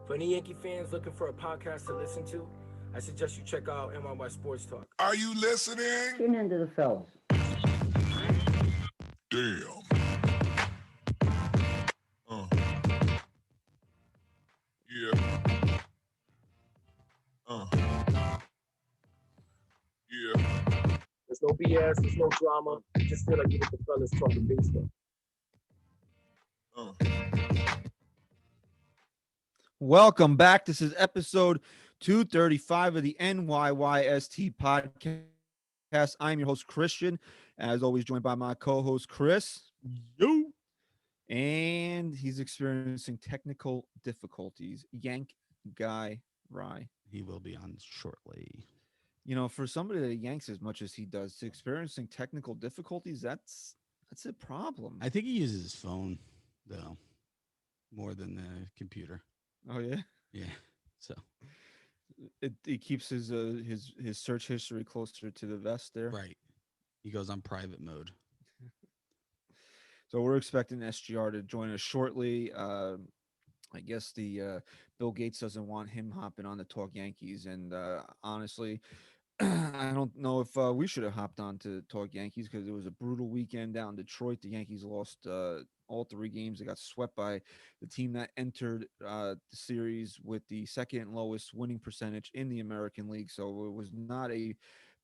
For any Yankee fans looking for a podcast to listen to, I suggest you check out NYY Sports Talk. Are you listening? Tune into the fellas. Damn. Uh, yeah. Uh, yeah. There's no BS, there's no drama. You just feel like you're with the fellas talking baseball. Uh. Welcome back. This is episode 235 of the NYYST podcast. I'm your host, Christian, as always, joined by my co host, Chris. Yo. And he's experiencing technical difficulties. Yank Guy Rye. He will be on shortly. You know, for somebody that yanks as much as he does, to experiencing technical difficulties, that's a problem. I think he uses his phone, though, more than the computer. Oh, yeah? Yeah. So, It keeps his search history closer to the vest there. right. He goes on private mode. So we're expecting SGR to join us shortly. I guess the Bill Gates doesn't want him hopping on to talk Yankees, and honestly, I don't know if we should have hopped on to talk Yankees because it was a brutal weekend down in Detroit. The Yankees lost all three games. They got swept by the team that entered the series with the second lowest winning percentage in the American League. So it was not a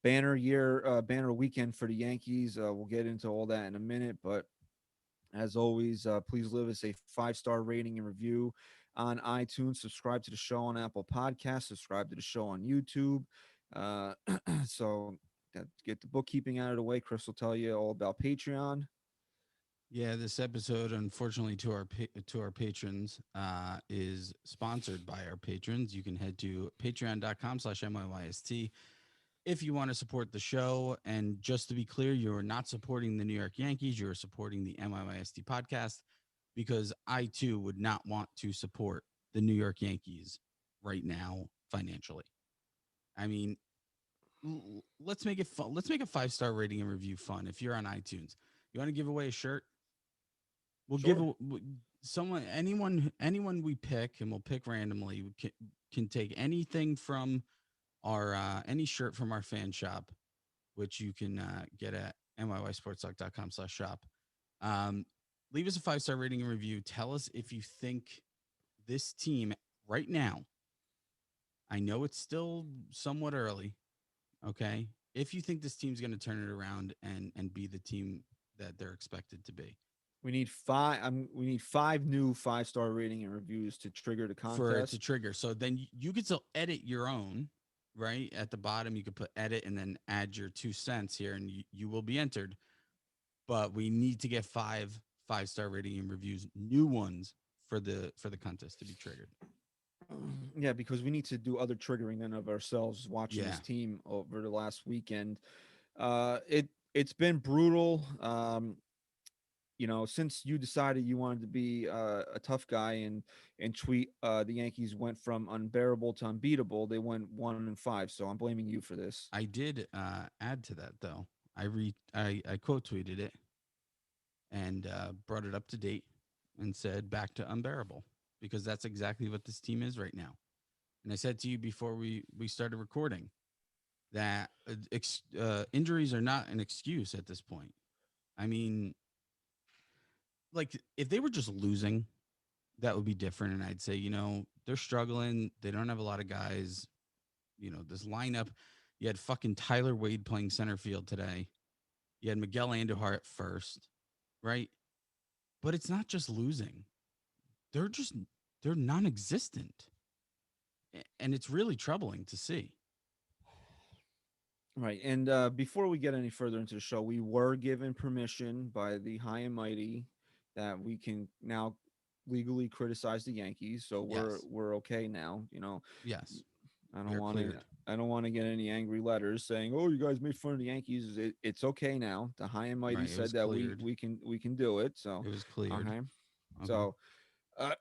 banner weekend for the Yankees. We'll get into all that in a minute, but as always, please leave us a 5-star rating and review on iTunes. Subscribe to the show on Apple Podcasts. Subscribe to the show on YouTube. So get the bookkeeping out of the way. Chris will tell you all about Patreon. Yeah, this episode, unfortunately, to our patrons, is sponsored by our patrons. You can head to patreon.com/NYYST if you want to support the show. And just to be clear, you're not supporting the New York Yankees. You're supporting the NYYST podcast, because I, too, would not want to support the New York Yankees right now financially. I mean, let's make it fun. Let's make a 5-star rating and review fun. If you're on iTunes, you want to give away a shirt? We'll Sure. someone, anyone we pick, and we'll pick randomly. We can take anything from our any shirt from our fan shop, which you can get at nysportstalk.com/shop. Leave us a 5-star rating and review. Tell us if you think this team right now. I know it's still somewhat early. Okay, if you think this team's going to turn it around and be the team that they're expected to be. We need five. We need 5 new 5-star rating and reviews to trigger the For it to contest. trigger. So then you could still edit your own, right? At the bottom, you could put edit and then add your 2 cents here, and you will be entered. But we need to get 5-star rating and reviews, new ones for the contest to be triggered. Yeah, because we need to do other triggering than of ourselves watching Yeah. this team over the last weekend. It's been brutal. You know, since you decided you wanted to be a tough guy and tweet, the Yankees went from unbearable to unbeatable. They went 1-5. So I'm blaming you for this. I did add to that, though. I quote tweeted it and brought it up to date and said back to unbearable, because that's exactly what this team is right now. And I said to you before we started recording that injuries are not an excuse at this point. I mean, like, if they were just losing, that would be different. And I'd say, they're struggling. They don't have a lot of guys. This lineup, you had fucking Tyler Wade playing center field today. You had Miguel Andujar at first, right? But it's not just losing. They're non-existent. And it's really troubling to see. Right. And before we get any further into the show, we were given permission by the high and mighty that we can now legally criticize the Yankees. So Yes. we're okay now. You know, Yes. I We don't are want to. cleared. I don't want to get any angry letters saying, "Oh, you guys made fun of the Yankees." It's okay now. The high and mighty Right. It was said that cleared. we can do it. So, It was cleared. okay. Okay. So, uh,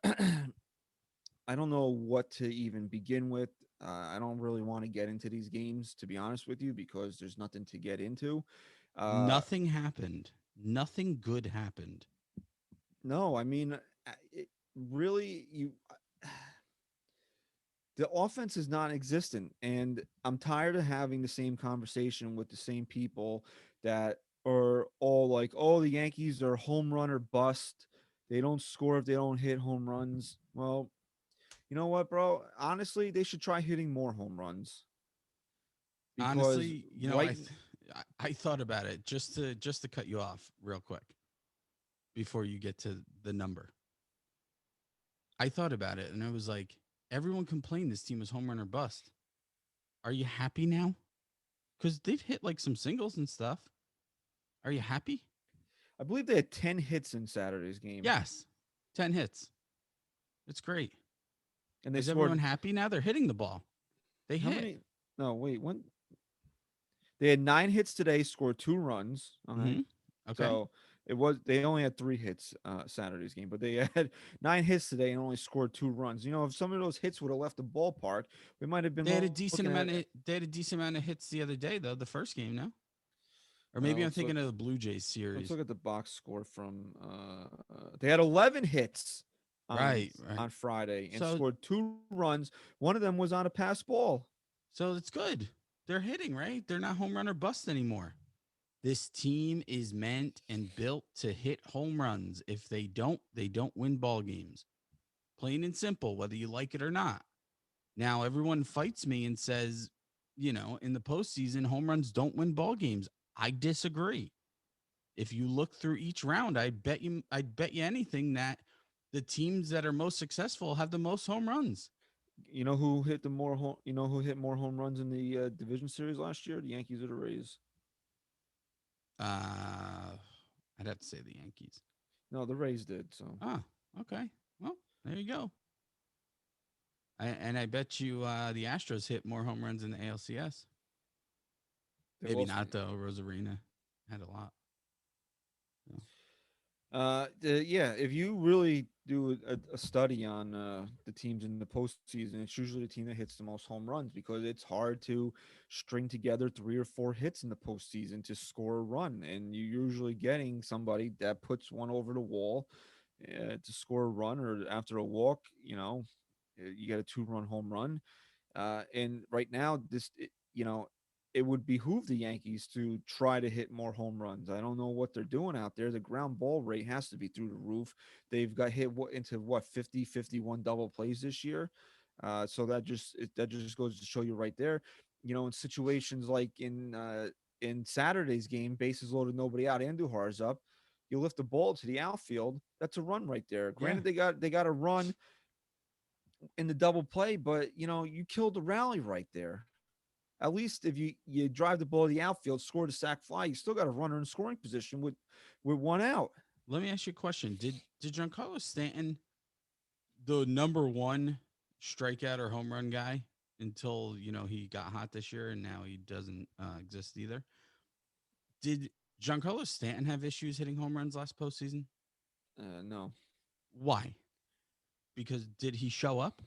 I don't know what to even begin with. I don't really want to get into these games, to be honest with you, because there's nothing to get into. Uh, Nothing happened. Nothing good happened. no, I mean, really, The offense is non-existent, and I'm tired of having the same conversation with the same people that are all like, "Oh, the Yankees are home run or bust. They don't score if they don't hit home runs." Well, you know what, bro? Honestly, they should try hitting more home runs because Honestly, right. I thought about it just to cut you off real quick before you get to the number. I thought about it and I was like, everyone complained this team was home run or bust. Are you happy now? Because they've hit like some singles and stuff. Are you happy? I believe they had 10 hits in Saturday's game, Yes. 10 hits. It's great. and they Is everyone scored happy now? They're hitting the ball. They how hit. many? No, wait. When they had 9 hits today, scored 2 runs. Okay, Hmm. Okay. so they only had 3 hits Saturday's game, but they had 9 hits today and only scored 2 runs. If some of those hits would have left the ballpark, we might have been They had a looking decent at. amount of they had a decent amount of hits the other day though, the first game, no? Or maybe I'm Let's look. thinking of the Blue Jays Let's series. look at the box score from. They had 11 hits Right, right. on Friday and So scored 2 runs. One of them was on a pass ball. so it's good. They're hitting, right? They're not home run or bust anymore. This team is meant and built to hit home runs. If they don't win ball games. Plain and simple, whether you like it or not. Now, everyone fights me and says, in the postseason, home runs don't win ball games. I disagree. If you look through each round, I'd bet you anything that the teams that are most successful have the most home runs. You know who hit the more home? You know who hit more home runs in the division series last year? The Yankees or the Rays? Uh, I'd have to say the Yankees. No, the Rays did. So Oh, okay. Well, there you go. And I bet you the Astros hit more home runs in the ALCS. they Maybe lost. not though. Rosarina had a lot. So. Yeah. If you really do a study on the teams in the postseason, it's usually the team that hits the most home runs because it's hard to string together 3 or 4 hits in the postseason to score a run, and you're usually getting somebody that puts one over the wall to score a run, or after a walk, you get a 2-run home run. And right now, it would behoove the Yankees to try to hit more home runs. I don't know what they're doing out there. The ground ball rate has to be through the roof. They've got hit into what 50, 51 double plays this year. So that just goes to show you right there. In situations like in Saturday's game, bases loaded, nobody out, Andujar's up. You lift the ball to the outfield. That's a run right there. Yeah. Granted, they got a run in the double play, but you killed the rally right there. At least if you drive the ball to the outfield, score the sac fly, you still got a runner in scoring position with one out. Let me ask you a question. Did Giancarlo Stanton, the number one strikeout or home run guy, until he got hot this year and now he doesn't exist either? Did Giancarlo Stanton have issues hitting home runs last postseason? No. Why? Because did he show up?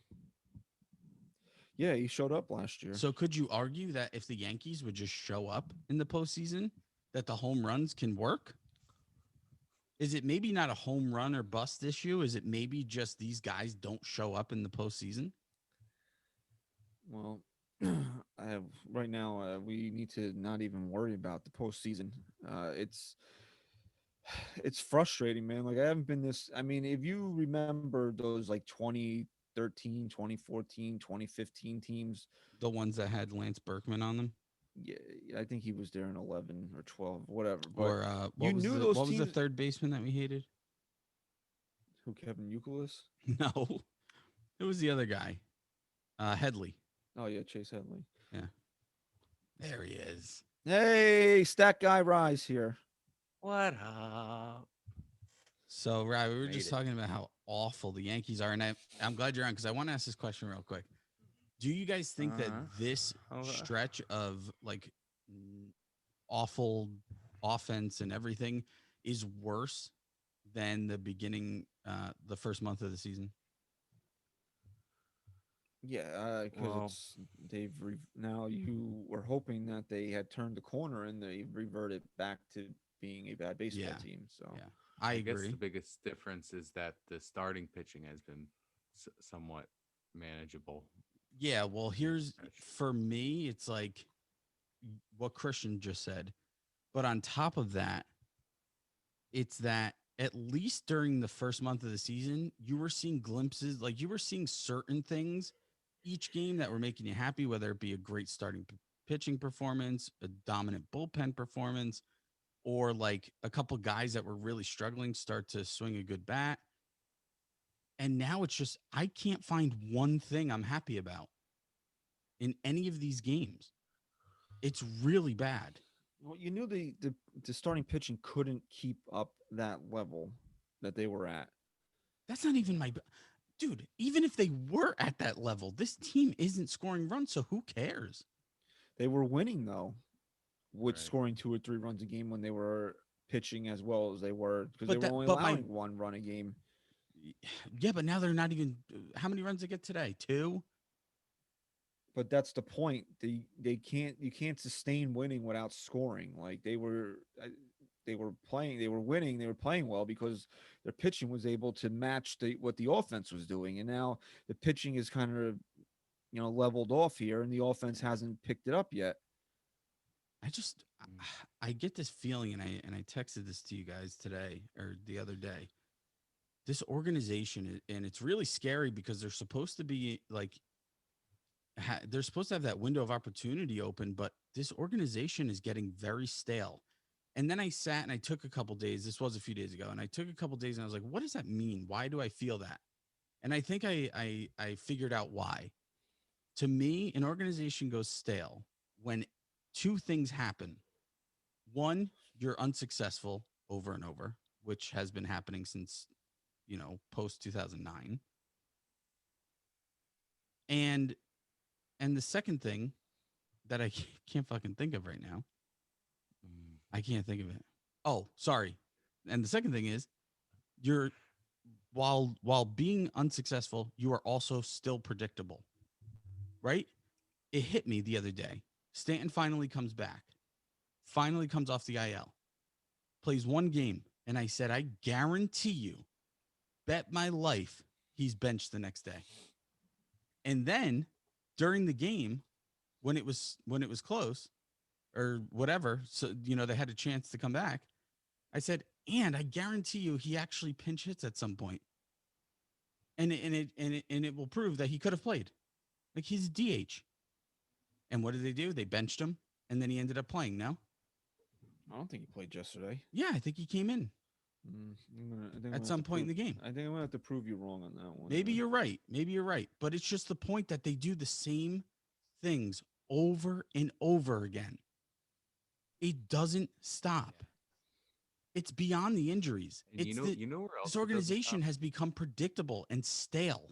Yeah, he showed up last year. So could you argue that if the Yankees would just show up in the postseason, that the home runs can work? Is it maybe not a home run or bust issue? Is it maybe just these guys don't show up in the postseason? Well, I have right now. We need to not even worry about the postseason. It's frustrating, man. Like I haven't been this. I mean, if you remember those like 2013, 2014, 2015 teams, The ones that had Lance Berkman on them, yeah, I think he was there in 11 or 12, whatever. But or you knew those what was the teams. third baseman that we hated? Who, Kevin Youkilis? No, it was the other guy, Headley. Oh yeah, Chase Headley. Yeah, there he is. Hey, stat guy Rise here. What up? So, right, we were Made just it. talking about how awful the Yankees are, and I'm glad you're on because I want to ask this question real quick. Do you guys think that this stretch of like awful offense and everything is worse than the beginning, the first month of the season? Yeah, because Well, now you were hoping that they had turned the corner and they reverted back to being a bad baseball Yeah. team. So Yeah, I guess agree. the biggest difference is that the starting pitching has been somewhat manageable. Yeah, well, here's for me, it's like what Christian just said. But on top of that, it's that at least during the first month of the season, you were seeing glimpses, like you were seeing certain things each game that were making you happy, whether it be a great starting pitching performance, a dominant bullpen performance, or like a couple guys that were really struggling start to swing a good bat. And now it's just, I can't find one thing I'm happy about in any of these games. It's really bad. Well, you knew the starting pitching couldn't keep up that level that they were at. That's not even my dude. Even if they were at that level, this team isn't scoring runs, so who cares? They were winning though, with Right. scoring 2 or 3 runs a game when they were pitching as well as they were, because they But were that, only but my, allowing 1 run a game. yeah, but now they're not even. How many runs they get today? Two. But that's the point. They can't you can't sustain winning without scoring. Like they were playing, they were winning, they were playing well because their pitching was able to match what the offense was doing. And now the pitching is kind of leveled off here, and the offense hasn't picked it up yet. I just, Mm. I get this feeling, and I texted this to you guys today or the other day. This organization, and it's really scary because they're supposed to be like they're supposed to have that window of opportunity open, but this organization is getting very stale. And then I sat and I took a couple days. This was a few days ago, and I took a couple days and I was like, "What does that mean? Why do I feel that?" And I think I figured out why. To me, an organization goes stale when two things happen. One, you're unsuccessful over and over, which has been happening since post 2009. And and the second thing that I can't fucking think of right now. Mm. I can't think of it. Oh, sorry. And the second thing is you're while being unsuccessful, you are also still predictable, right? It hit me the other day. Stanton finally comes back, finally comes off the IL, plays one game, and I said, I guarantee you, bet my life, he's benched the next day. And then during the game, when it was close or whatever, so they had a chance to come back. I said, and I guarantee you, he actually pinch hits at some point, and it will prove that he could have played. Like he's DH. And what did they do? They benched him, and then he ended up playing. No, I don't think he played yesterday. yeah, I think he came in I think I'm at gonna have some to point in prove. the game. I think I'm gonna have to prove you wrong on that one. Maybe you're right. Maybe you're right. But it's just the point that they do the same things over and over again. It doesn't stop. It's beyond the injuries. And It's you know where this else it doesn't stop? organization has become predictable and stale.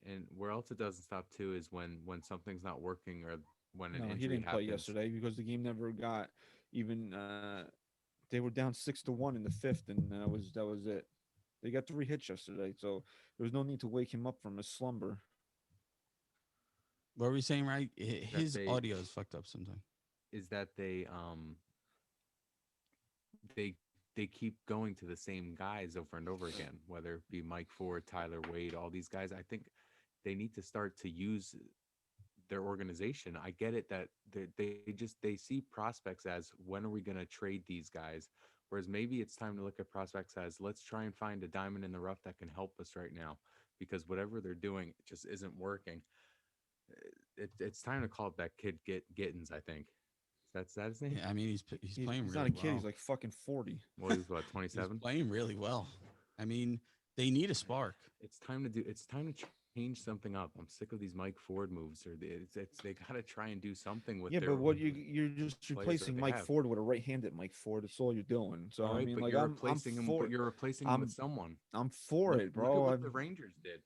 And where else it doesn't stop too is when something's not working or when an No, he injury didn't play happens. yesterday because the game never got even. They were down 6-1 in the fifth, and that was it. They got 3 hits yesterday, so there was no need to wake him up from his slumber. What are we saying, right? That His they audio is fucked up sometimes. is that they they keep going to the same guys over and over again, whether it be Mike Ford, Tyler Wade, all these guys. I think they need to start to use their organization. I get it that they see prospects as when are we going to trade these guys, whereas maybe it's time to look at prospects as let's try and find a diamond in the rough that can help us right now, because whatever they're doing just isn't working. It's time to call up that kid Gittens. I think that's his name. Yeah, I mean he's playing He's not really a kid. well. He's like fucking 40. Well, he was what, He's 27. playing really well. I mean, they need a spark. It's time to do. It's time to change something up. I'm sick of these Mike Ford moves. Or it's they got to try and do something with Yeah, their but what you're just players that replacing they Mike have. Ford with a right-handed Mike Ford. That's all you're doing. So All I right, mean, but like you're I'm replacing him. for But you're replacing him with I'm someone. I'm for it, Look at bro. what the Rangers did.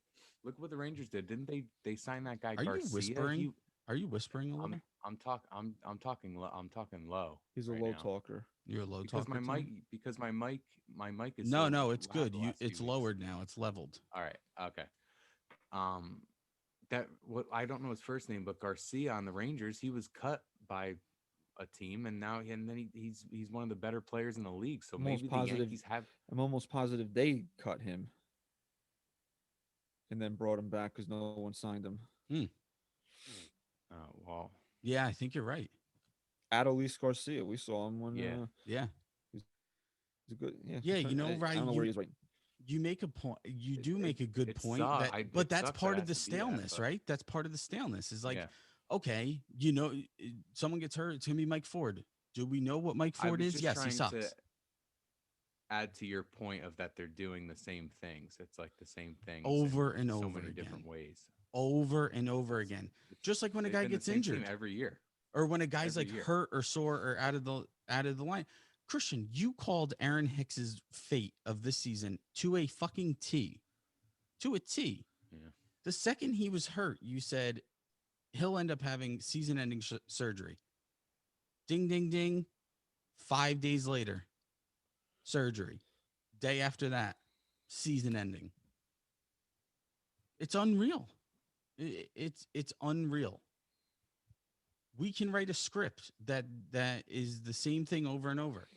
Look what the Rangers did. Didn't they sign that guy Are you Garcia? whispering? Are you whispering a little? I'm talking low He's a right low now talker. You're a low because talker tonight? my mic is No, so no, it's loud good. the You last few it's weeks. lowered now. It's leveled. All right, okay. Um, that what I don't know his first name, but Garcia on the Rangers, he was cut by a team, and then he's one of the better players in the league. So I'm almost maybe the positive. Yankees have. I'm almost positive they cut him and then brought him back because no one signed him. Hmm. Well, Yeah, I think you're right. Adolis Garcia. We saw him when yeah. Yeah. he's a good. Yeah, Yeah, you know, I right? don't know where he is right. You make a point. You It do it make a good it point sucks. that, but It that's sucks that part it of has the to be that, staleness, but right? That's part of the staleness. Is like, yeah. okay, you know, someone gets hurt, it's gonna be Mike Ford. Do we know what Mike I Ford was is? just Yes, he trying to sucks. add to your point of that they're doing the same things. It's like the same things in Over and so over many again, different ways. over and over It's again. it's Just like when a they've guy been the gets same team injured, every year. or when a guy's Every like year. hurt or sore or out of the line. Christian, you called Aaron Hicks's fate of this season to a fucking T, to a T. Yeah. The second he was hurt, you said he'll end up having season-ending surgery. Ding, ding, ding. 5 days later, surgery. Day after that, season-ending. It's unreal. It's unreal. We can write a script that is the same thing over and over.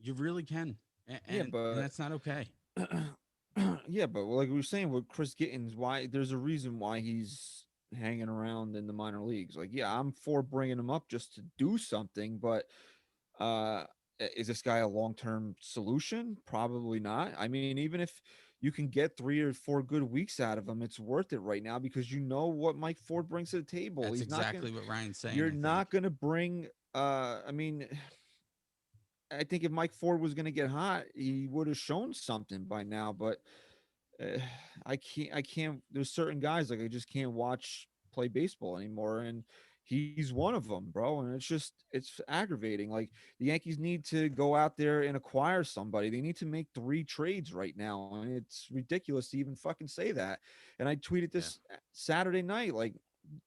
You really can, Yeah, and that's not okay. yeah, but like we were saying with Chris Gittens, why there's a reason why he's hanging around in the minor leagues. Like, yeah, I'm for bringing him up just to do something, but uh, is this guy a long term solution? Probably not. I mean, even if you can get 3 or 4 good weeks out of him, it's worth it right now because you know what Mike Ford brings to the table. That's He's not gonna. exactly what Ryan's saying. You're I think. not gonna bring. I mean, I think if Mike Ford was gonna get hot, he would have shown something by now. But uh, I can't. There's certain guys like I just can't watch play baseball anymore, and he's one of them, bro. And it's aggravating. Like the Yankees need to go out there and acquire somebody. They need to make 3 trades right now, and it's ridiculous to even fucking say that. And I tweeted Yeah. this Saturday night, like.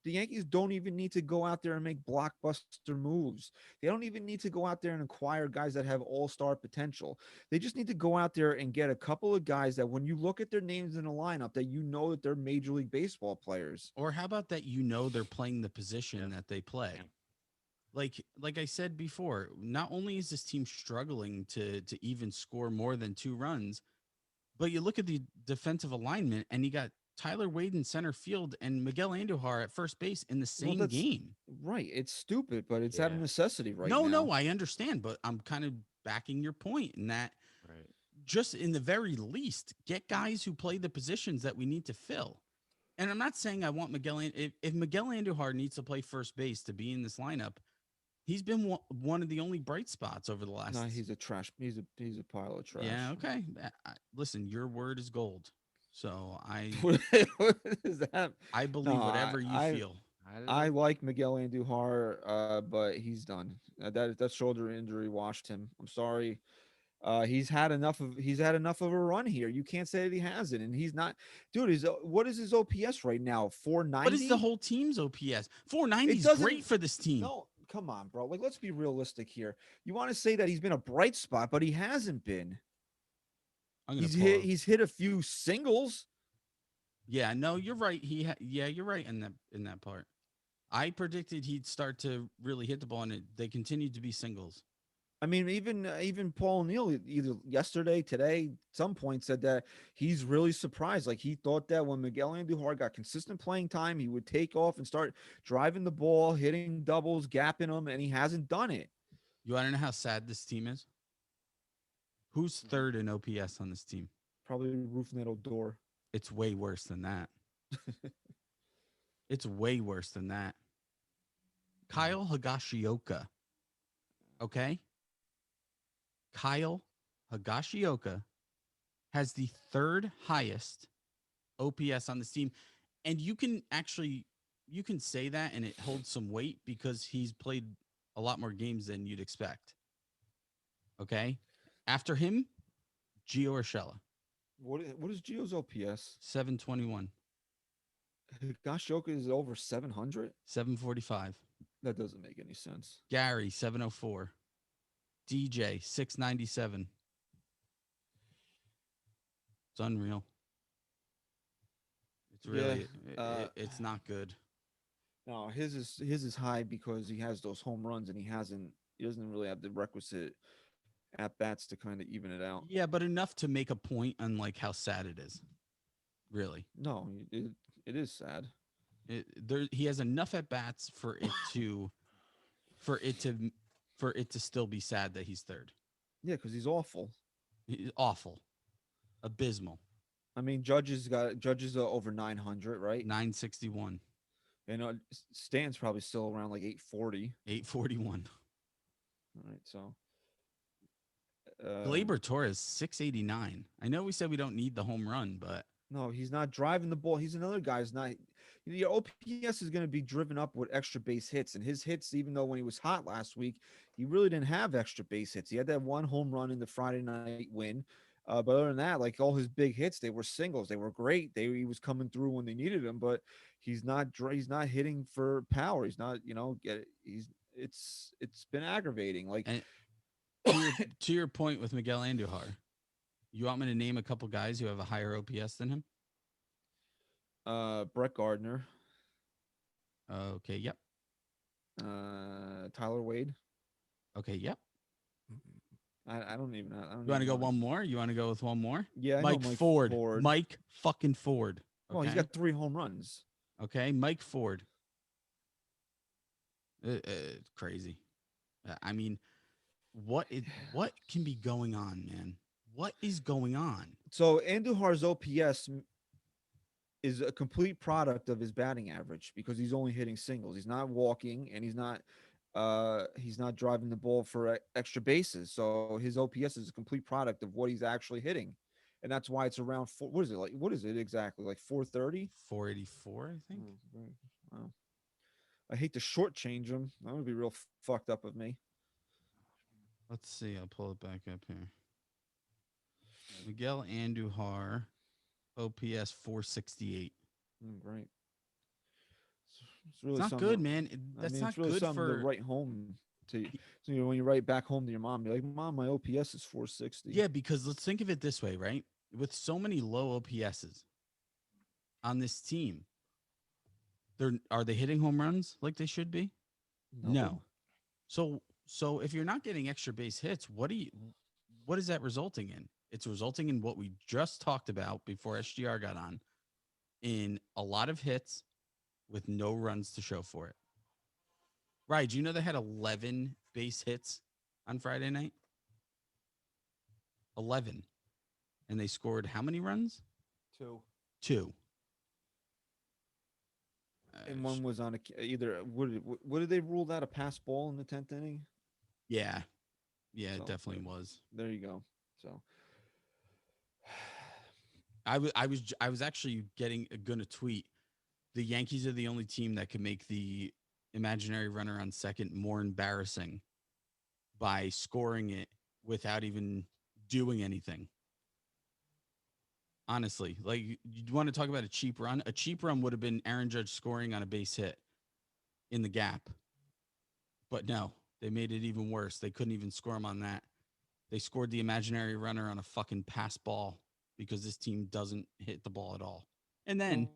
The Yankees don't even need to go out there and make blockbuster moves. They don't even need to go out there and acquire guys that have all-star potential. They just need to go out there and get a couple of guys that when you look at their names in a lineup that you know that they're major league baseball players. Or how about that? You know, they're playing the position Yeah. that they play. Yeah. Like I said before, not only is this team struggling to even score more than 2 runs, but you look at the defensive alignment and you got Tyler Wade in center field and Miguel Andujar at first base in the Well, same that's game. right. It's stupid, but it's out of Yeah. necessity right No, now. no, I understand, but I'm kind of backing your point in that Right. just in the very least, get guys who play the positions that we need to fill. And I'm not saying I want if Miguel Andujar needs to play first base to be in this lineup, he's been one of the only bright spots over the No, last. he's a trash. He's a pile of Yeah, trash. okay. Listen, your word is gold. So What is that? I No, believe whatever you feel. I like Miguel Andujar, but he's done. That shoulder injury washed him. I'm sorry. He's had enough of a run here. You can't say that he hasn't, and he's not, dude. What is his OPS right now? What is the 490. whole team's OPS? 490 It is great doesn't. for this team. No, come on, bro. Like, let's be realistic here. You want to say that he's been a bright spot, but he hasn't been. I'm gonna pull up. He's hit a few singles. Yeah, no, you're right. Yeah, you're right in that part. I predicted he'd start to really hit the ball, and they continued to be singles. I mean, even Paul O'Neill either yesterday, today, some point said that he's really surprised. Like he thought that when Miguel Andujar got consistent playing time, he would take off and start driving the ball, hitting doubles, gapping them, and he hasn't done it. You want to know how sad this team is? Who's third in OPS on this team? Probably roofing that old door. It's way worse than that. It's way worse than that. Kyle Higashioka. Okay? Kyle Higashioka has the third highest OPS on this team. And you can say that and it holds some weight because he's played a lot more games than you'd expect. Okay? After him, Gio Urshela. What is Gio's OPS? 721. Higashioka is over 700. 745. That doesn't make any sense. Gary 704. DJ 697. It's unreal. It's really it's not good. No, his is high because he has those home runs and he doesn't really have the requisite at bats to kind of even it out. Yeah, but enough to make a point on like how sad it is. Really. No, it is sad. He has enough at bats for it to for it to still be sad that he's third. Yeah, because he's awful. He's awful, abysmal. I mean, Judges are over 900, right? 961, And Stan's probably still around like 840. 841. All right, so Glaber Torres 689. I know we said we don't need the home run, but no, he's not driving the ball. He's another guy's not. Your OPS is going to be driven up with extra base hits, and his hits, even though when he was hot last week, he really didn't have extra base hits. He had that one home run in the Friday night win, but other than that, like all his big hits, they were singles. They were great. He was coming through when they needed him, but he's not hitting for power. He's not, it's been aggravating. Like and to your point with Miguel Andujar, you want me to name a couple guys who have a higher OPS than him? Brett Gardner, Okay, yep. Tyler Wade. Okay, yep. I don't even. I don't You want to even go know. one more? You want to go with one more? Yeah, I know Mike Ford. Mike fucking Ford. Well, he's okay? got 3 home runs. Okay, Mike Ford. Crazy. I mean, what can be going on, man? What is going on? So Andujar's OPS is a complete product of his batting average because he's only hitting singles. He's not walking and he's not driving the ball for extra bases. So his OPS is a complete product of what he's actually hitting. And that's why it's around what is it like? What is it exactly? Like 430? 484, I think. Wow. I hate to shortchange him. That would be real fucked up of me. Let's see. I'll pull it back up here. Miguel Andujar, OPS 468. Great. It's It's not good, man. That's not it's really good something to for. write home to. So when you write back home to your mom, you're like, "Mom, my OPS is 460." Yeah, because let's think of it this way, right? With so many low OPSs on this team, are they hitting home runs like they should be? No. So if you're not getting extra base hits, what is that resulting in? It's resulting in what we just talked about before SGR got on, in a lot of hits with no runs to show for it. Right? Do you know they had 11 base hits on Friday night? 11. And they scored how many runs? 2. 2. And one was on either. What did they rule that a pass ball in the 10th inning? Yeah. Yeah, So, it definitely was. There you go. So I was actually gonna tweet, the Yankees are the only team that can make the imaginary runner on second more embarrassing by scoring it without even doing anything. Honestly, like, you want to talk about a cheap run? A cheap run would have been Aaron Judge scoring on a base hit in the gap. But no, they made it even worse. They couldn't even score him on that. They scored the imaginary runner on a fucking pass ball because this team doesn't hit the ball at all. And then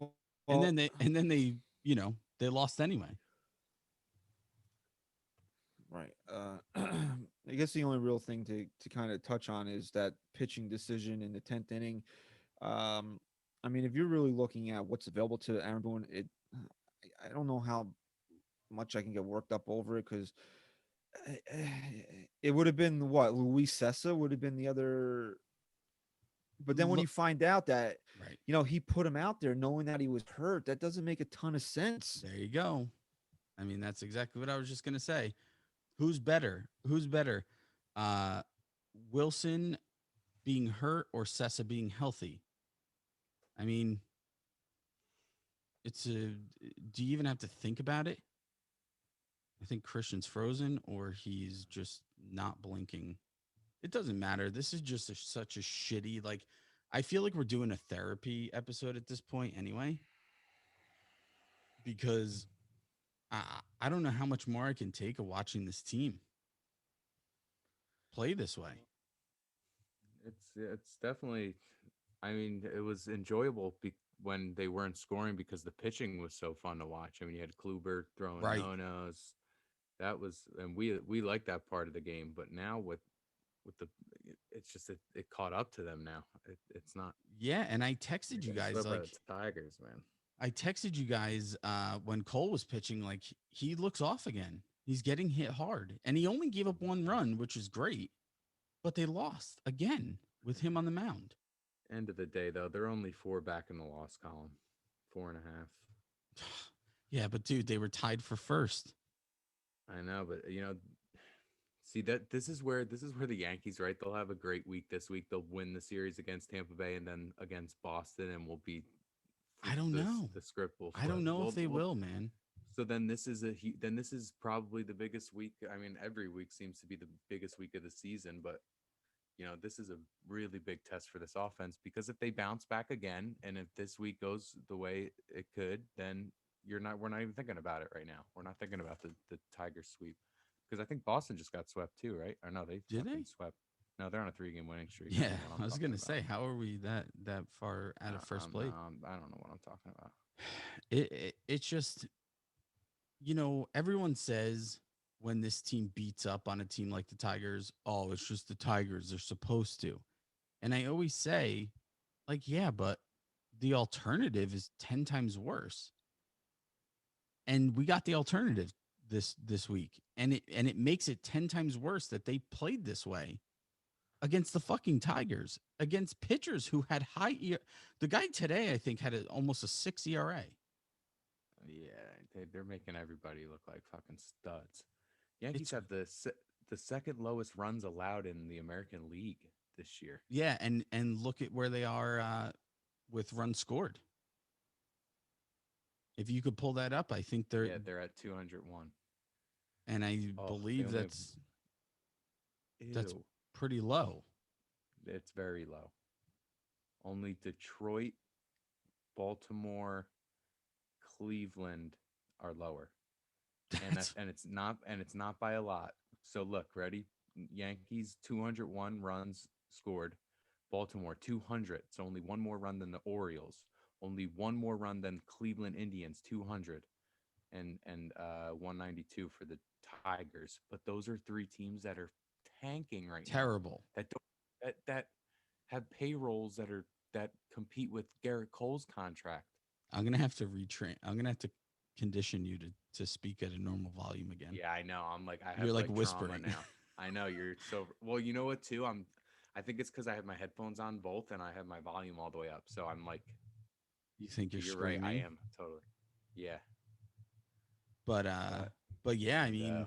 they, they lost anyway. right. I guess the only real thing to kind of touch on is that pitching decision in the 10th inning. I mean, if you're really looking at what's available to Aaron Boone, I don't know how much I can get worked up over it because it would have been what Luis Sessa would have been the other. But then when you find out that right, he put him out there knowing that he was hurt, that doesn't make a ton of sense. There you go. I mean, that's exactly what I was just gonna say. Who's better? Who's better? Uh, Wilson being hurt or Sessa being healthy? I mean, do you even have to think about it? I think Christian's frozen or he's just not blinking. It doesn't matter. This is just such a shitty, like, I feel like we're doing a therapy episode at this point anyway, because I don't know how much more I can take of watching this team play this way. It's definitely. I mean, it was enjoyable when they weren't scoring because the pitching was so fun to watch. I mean, you had Kluber throwing Right. no-nos. That was, and we like that part of the game. But now with the, it's just it caught up to them now. It's not. Yeah, and I texted you guys Swept by like the Tigers, man. I texted you guys when Cole was pitching, like he looks off again. He's getting hit hard, and he only gave up one run, which is great, but they lost again with him on the mound. End of the day, though, they're only 4 back in the loss column, 4.5. Yeah, but dude, they were tied for first. I know, but see that this is where the Yankees, right? They'll have a great week this week. They'll win the series against Tampa Bay and then against Boston, and we'll be I don't know. the script will I flip. don't know Well, if they will, man. so then this is probably the biggest week. I mean, every week seems to be the biggest week of the season, but this is a really big test for this offense because if they bounce back again, and if this week goes the way it could, then we're not even thinking about it right now. We're not thinking about the Tigers sweep because I think Boston just got swept too, right? Or no, they Did fucking they? swept. No, they're on a 3-game winning streak. Yeah, know what I'm I was talking gonna about. say, how are we that far out of first place? I don't know what I'm talking about. It's just everyone says when this team beats up on a team like the Tigers, oh, it's just the Tigers. They're supposed to. And I always say, like, yeah, but the alternative is 10 times worse. And we got the alternative this week. And it makes it 10 times worse that they played this way against the fucking Tigers, against pitchers who had the guy today, I think, had almost a 6 ERA. Yeah, they're making everybody look like fucking studs. Yankees have the second lowest runs allowed in the American League this year. Yeah, and look at where they are with runs scored. If you could pull that up, I think they're at 201, and I believe that's pretty low. It's very low. Only Detroit, Baltimore, Cleveland are lower, and it's not by a lot. So look, ready? Yankees 201 runs scored, Baltimore 200. So only one more run than the Orioles, only one more run than Cleveland Indians 200, and 192 for the Tigers. But those are 3 teams that are tanking right Terrible. now. That have payrolls that compete with Garrett Cole's contract. I'm gonna have to retrain. I'm gonna have to condition you to speak at a normal volume again. Yeah, I know. I'm like you're like whispering now. I know you're so well. You know what? Too, I think it's because I have my headphones on both and I have my volume all the way up. So I'm like, you think you're right. I screaming? am totally. Yeah. But yeah, I mean,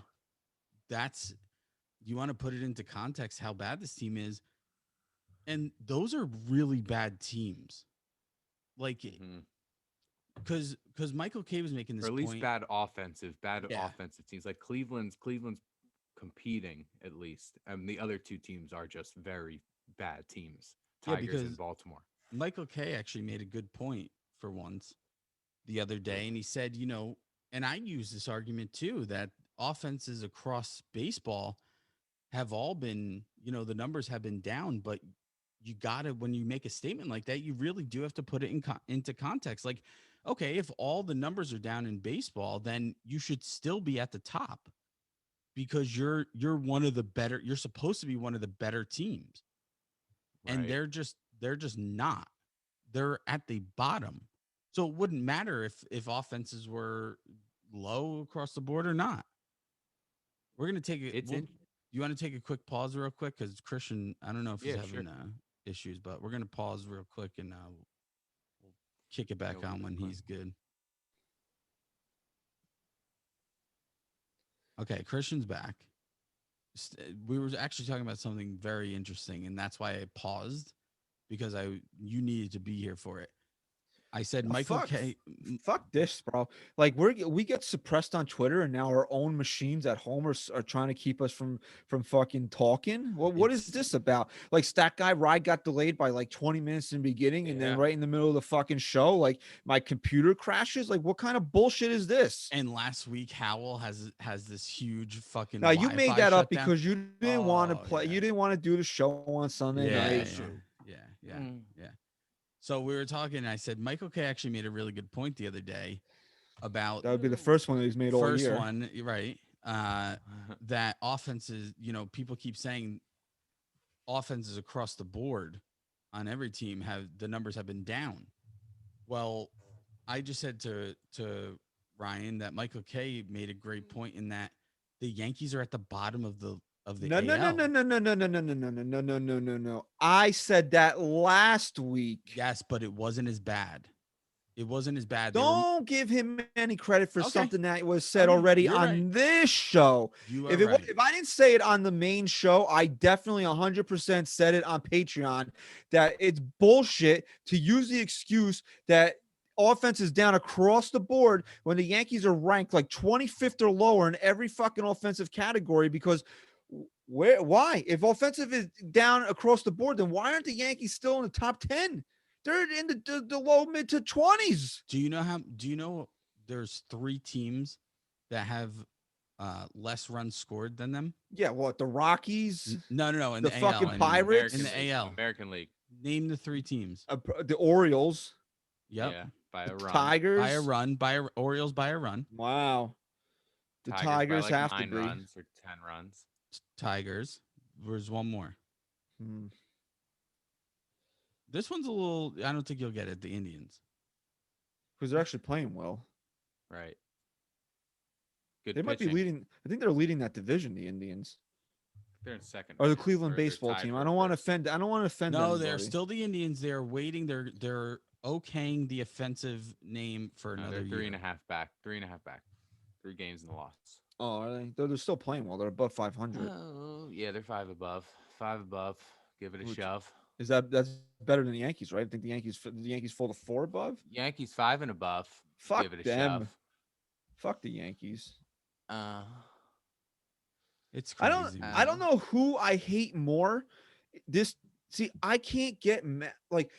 that's you want to put it into context how bad this team is, and those are really bad teams. Like, because Michael K was making this or at least point. bad offensive teams. Like Cleveland's competing at least, and the other 2 teams are just very bad teams. Tigers and Baltimore. Michael K actually made a good point for once the other day, and he said, and I use this argument too, that offenses across baseball have all been, the numbers have been down, but you gotta, when you make a statement like that, you really do have to put it into context. Like, okay, if all the numbers are down in baseball, then you should still be at the top because you're one of the better. You're supposed to be one of the better teams, and they're just not. They're at the bottom, so it wouldn't matter if offenses were low across the board or not. We're gonna take it. You want to take a quick pause real quick because Christian, I don't know if he's having issues, but we're gonna pause real quick and we'll kick it back on when he's good. Okay, Christian's back. We were actually talking about something very interesting, and that's why I paused because you needed to be here for it. I said, Michael K. Fuck this, bro. Like we get suppressed on Twitter, and now our own machines at home are trying to keep us from fucking talking. What is this about? Like Stat Guy ride got delayed by like 20 minutes in the beginning, and then right in the middle of the fucking show, like my computer crashes. Like what kind of bullshit is this? And last week, Howell has this huge fucking. Now you made that up because you didn't want to play. Yeah. You didn't want to do the show on Sunday night. Yeah. So we were talking, and I said Michael K actually made a really good point the other day about that would be the first one that he's made all year. First one, right? That offenses, people keep saying offenses across the board on every team the numbers have been down. Well, I just said to Ryan that Michael K made a great point in that the Yankees are at the bottom of the No, no, no, AL. no, no, no, no, no, no, no, no, no, no, no, no, no. I said that last week. Yes, but it wasn't as bad. It wasn't as bad. Don't give him any credit for Okay. something that was said Okay, already you're on right. this show. You are If it right. if I didn't say it on the main show, I definitely 100% said it on Patreon that it's bullshit to use the excuse that offense is down across the board when the Yankees are ranked like 25th or lower in every fucking offensive category because why? If offensive is down across the board, then why aren't the Yankees still in the top 10? They're in the low mid to 20s. Do you know there's 3 teams that have less runs scored than them? Yeah, what the Rockies, No, in the the AL. fucking I mean, Pirates? in the AL. American League. Name the 3 teams. the Orioles, Yep. Yeah, by a the run. Tigers. By a run, Orioles by a run. Wow, the Tigers, Tigers by like have 9 to be. runs or 10 runs. Tigers. There's one more. Hmm. This one's a little. I don't think you'll get it. The Indians. Because they're actually playing well. Right. Good They might be pitching. leading. I think they're leading that division. The Indians They're in second. or the right? Cleveland Or they're baseball tied team. for I don't want to first. offend. I don't want to offend. No, anybody. they're still the Indians. They're waiting. They're okaying the offensive name for No, another they're year. 3.5 back. 3.5 back. 3 games in the loss. Oh, are they? They're still playing well. They're above 500. Oh, yeah, they're 5 above. 5 above. Give it a Which- shove. Is that's better than the Yankees, right? I think the Yankees fall to 4 above. Yankees 5 and above. Fuck Give it a them. shove. Fuck the Yankees. It's I crazy. don't. I don't know who I hate more. I can't get like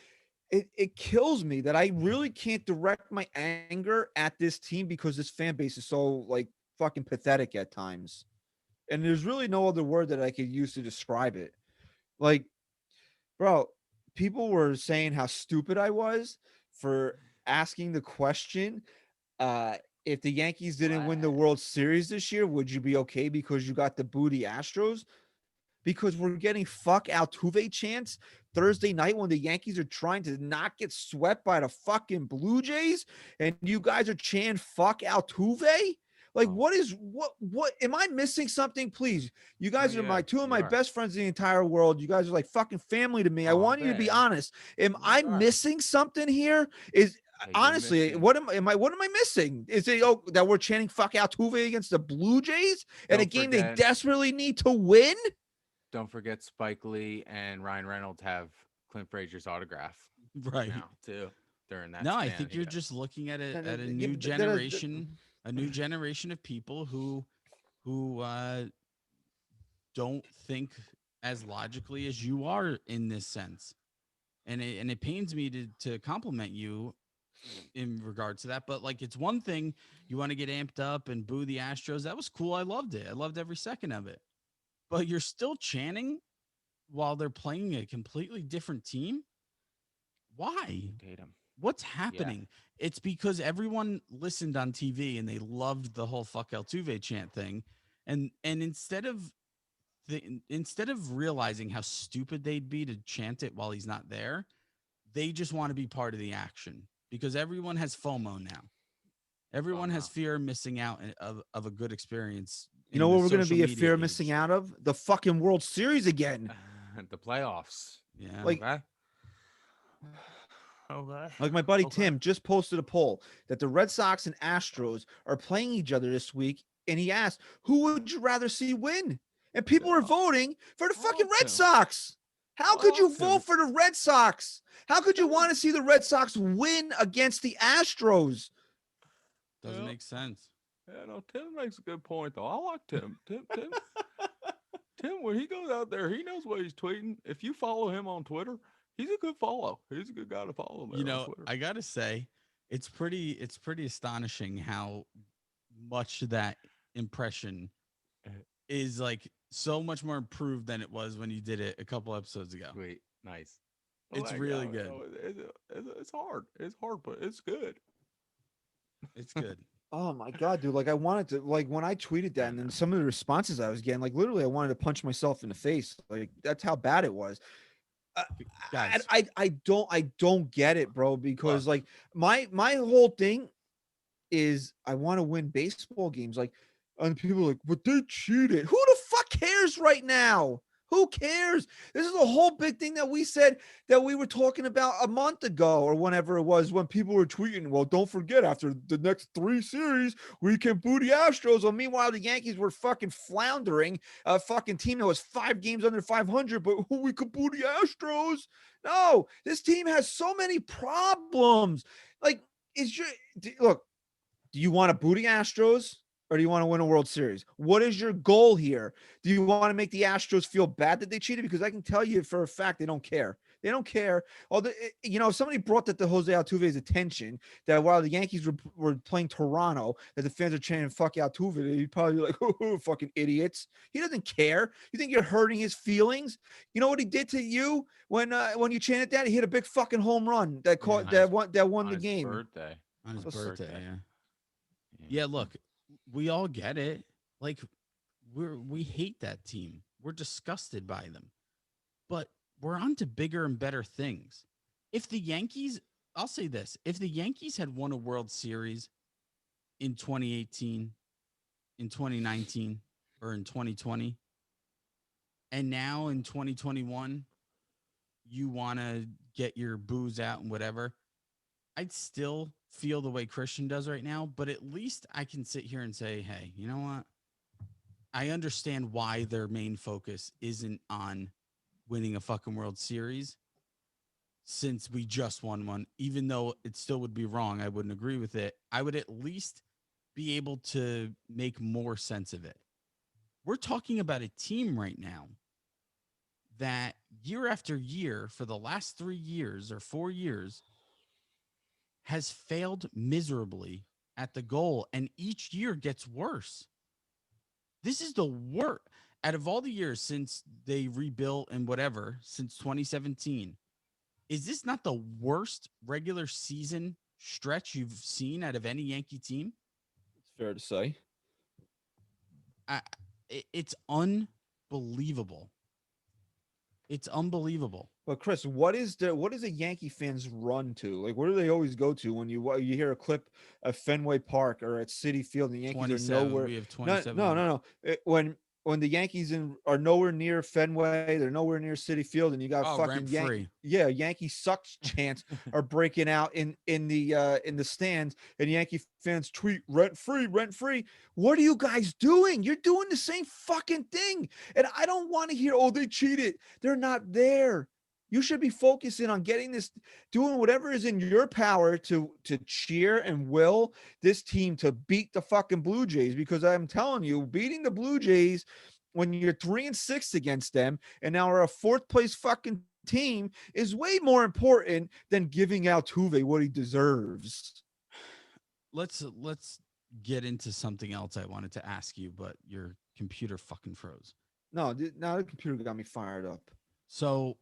it kills me that I really can't direct my anger at this team because this fan base is so like fucking pathetic at times. And there's really no other word that I could use to describe it. Like, bro, people were saying how stupid I was for asking the question, if the Yankees didn't win the World Series this year, would you be okay because you got the booty Astros? Because we're getting fuck Altuve chants Thursday night when the Yankees are trying to not get swept by the fucking Blue Jays, and you guys are chanting fuck Altuve. Like, Oh. what am I missing something? Please, you guys No, are my yeah, two of you my are. best friends in the entire world. You guys are like fucking family to me. I Oh, want you to be man. honest. Am You I are. missing something here? Is Hey, you're honestly, missing- what am I missing? Is it that we're chanting fuck Altuve against the Blue Jays in a Don't game they forget- desperately need to win? Don't forget Spike Lee and Ryan Reynolds have Clint Frazier's autograph right. now too. During that. No, I span, think you're yeah. just looking at And a yeah, new but generation, a new generation of people who don't think as logically as you are in this sense. And it pains me to compliment you in regards to that. But like, it's one thing you want to get amped up and boo the Astros. That was cool. I loved it. I loved every second of it. But you're still chanting while they're playing a completely different team. Why? Tatum. What's happening? It's because everyone listened on TV and they loved the whole fuck Altuve chant thing. And instead of realizing how stupid they'd be to chant it while he's not there, they just want to be part of the action because everyone has FOMO now. Everyone has FOMO. fear of missing out of a good experience. You know what we're going to be a fear of missing out of? The fucking World Series again. The playoffs. Yeah. Like- Okay. Okay. Like my buddy Okay. Tim just posted a poll that the Red Sox and Astros are playing each other this week, and he asked, "Who would you rather see win?" And people are Yeah. voting for the I fucking like Red Tim. Sox. How I could you like vote Tim. for the Red Sox? How could you want to see the Red Sox win against the Astros? Doesn't Yeah. make sense. Yeah, no, Tim makes a good point though. I like Tim. Tim, when he goes out there, he knows what he's tweeting. If you follow him on Twitter, he's a good follow. He's a good guy to follow. There You on know, Twitter. I gotta say, it's pretty astonishing how much that impression is like so much more improved than it was when you did it a couple episodes ago. Sweet, nice. It's Like, really no, good. no, it's hard. It's hard, but it's good. It's good. Oh my god, dude! Like I wanted to, like when I tweeted that, and then some of the responses I was getting, like literally, I wanted to punch myself in the face. Like that's how bad it was. Guys, I don't get it, bro. Because like my whole thing is I want to win baseball games. Like, and people are like, but they cheated. Who the fuck cares right now? Who cares? This is a whole big thing that we said that we were talking about a month ago or whenever it was when people were tweeting. Well, don't forget after the next 3 series, we can boo the Astros. Well, meanwhile, the Yankees were fucking floundering. A fucking team that was 5 games under 500, but we could boo the Astros. No, this team has so many problems. Like, is your look? Do you want to boo the Astros or do you want to win a World Series? What is your goal here? Do you want to make the Astros feel bad that they cheated? Because I can tell you for a fact they don't care. They don't care. Although, if somebody brought that to Jose Altuve's attention, that while the Yankees were playing Toronto, that the fans are chanting "fuck Altuve," he'd probably be like, "Oh, fucking idiots." He doesn't care. You think you're hurting his feelings? You know what he did to you when you chanted that? He hit a big fucking home run that caught Yeah, that won on the his game. birthday. on his His birthday, birthday. yeah. Look, we all get it. Like, we hate that team. We're disgusted by them. But we're on to bigger and better things. If the Yankees, I'll say this, if the Yankees had won a World Series in 2018, in 2019, or in 2020, and now in 2021, you want to get your booze out and whatever, I'd still feel the way Christian does right now, but at least I can sit here and say, hey, you know what? I understand why their main focus isn't on winning a fucking World Series since we just won one, even though it still would be wrong. I wouldn't agree with it. I would at least be able to make more sense of it. We're talking about a team right now that year after year for the last 3 years or 4 years has failed miserably at the goal, and each year gets worse. This is the worst out of all the years since they rebuilt and whatever, since 2017. Is this not the worst regular season stretch you've seen out of any Yankee team? It's fair to say. It's unbelievable. It's unbelievable. But Chris, what is a Yankee fans run to? Like, where do they always go to when you hear a clip at Fenway Park or at City Field and the Yankees are 27. nowhere? We have No, 27. no. When the Yankees are nowhere near Fenway, they're nowhere near City Field, and you got Oh, fucking rent free. Yankee sucks chants are breaking out in the stands, and Yankee fans tweet rent free, rent free. What are you guys doing? You're doing the same fucking thing, and I don't want to hear, oh, they cheated. They're not there. You should be focusing on getting this, doing whatever is in your power to cheer and will this team to beat the fucking Blue Jays, because I'm telling you, beating the Blue Jays when you're 3-6 against them and now are a 4th place fucking team is way more important than giving Altuve what he deserves. Let's get into something else I wanted to ask you, but your computer fucking froze. No, now the computer got me fired up. So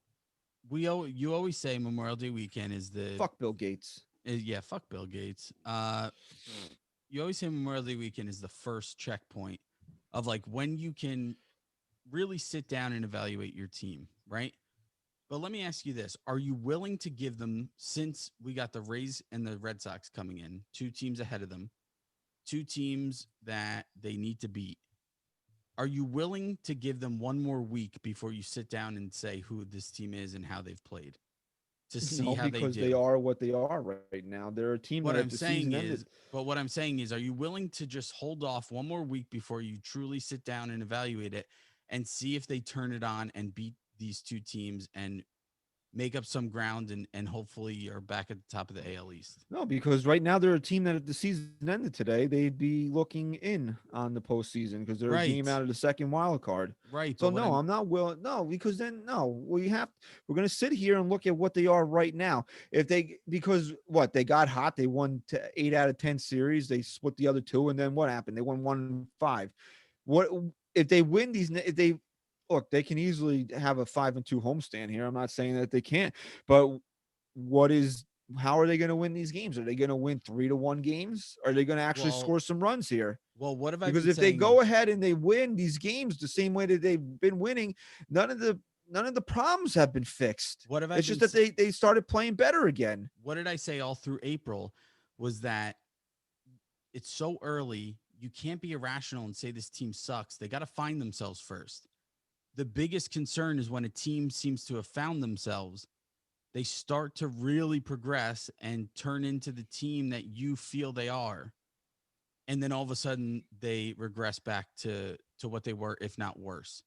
you always say Memorial Day weekend is the Fuck Bill Gates. yeah, fuck Bill Gates. You always say Memorial Day weekend is the first checkpoint of like when you can really sit down and evaluate your team, right? But let me ask you this. Are you willing to give them, since we got the Rays and the Red Sox coming in, 2 teams ahead of them, 2 teams that they need to beat, are you willing to give them one more week before you sit down and say who this team is and how they've played to see how they do? Because they are what they are right now. They're a team What that I'm the saying season is, ended. but what I'm saying is, are you willing to just hold off one more week before you truly sit down and evaluate it and see if they turn it on and beat these 2 teams and make up some ground and hopefully are back at the top of the AL East? No, because right now they're a team that if the season ended today, they'd be looking in on the postseason because they're a game Right. out of the second wild card. Right. So But no, I'm not willing. No, because then no, we're going to sit here and look at what they are right now. Because what they got hot, they won 8 out of 10 series. They split the other 2, and then what happened? They won 1-5. What if they win these? If they look, they can easily have a 5-2 homestand here. I'm not saying that they can't, but how are they going to win these games? Are they going to win 3-1 games? Are they going to actually score some runs here? Well, what have I Because been if they saying? go ahead and they win these games the same way that they've been winning, none of the none of the problems have been fixed. What have I It's just been that they started playing better again. What did I say all through April was that it's so early. You can't be irrational and say this team sucks. They got to find themselves first. The biggest concern is when a team seems to have found themselves, they start to really progress and turn into the team that you feel they are. And then all of a sudden they regress back to what they were, if not worse.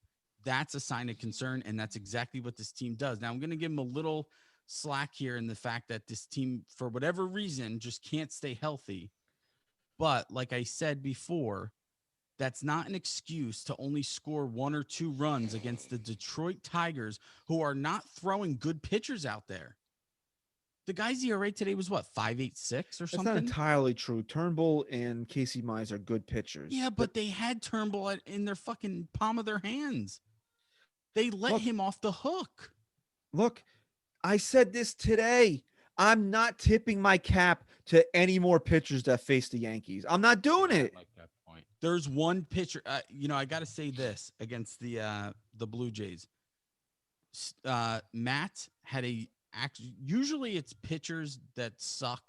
That's a sign of concern. And that's exactly what this team does. Now I'm going to give them a little slack here in the fact that this team, for whatever reason, just can't stay healthy. But like I said before, that's not an excuse to only score 1 or 2 runs against the Detroit Tigers, who are not throwing good pitchers out there. The guy's ERA today was what, 5.86 or That's something? not entirely true. Turnbull and Casey Mize are good pitchers. Yeah, but they had Turnbull in their fucking palm of their hands. They let him off the hook. Look, I said this today. I'm not tipping my cap to any more pitchers that face the Yankees. I'm not doing it. Like that point. There's one pitcher. I got to say this against the Blue Jays. Matt had usually it's pitchers that suck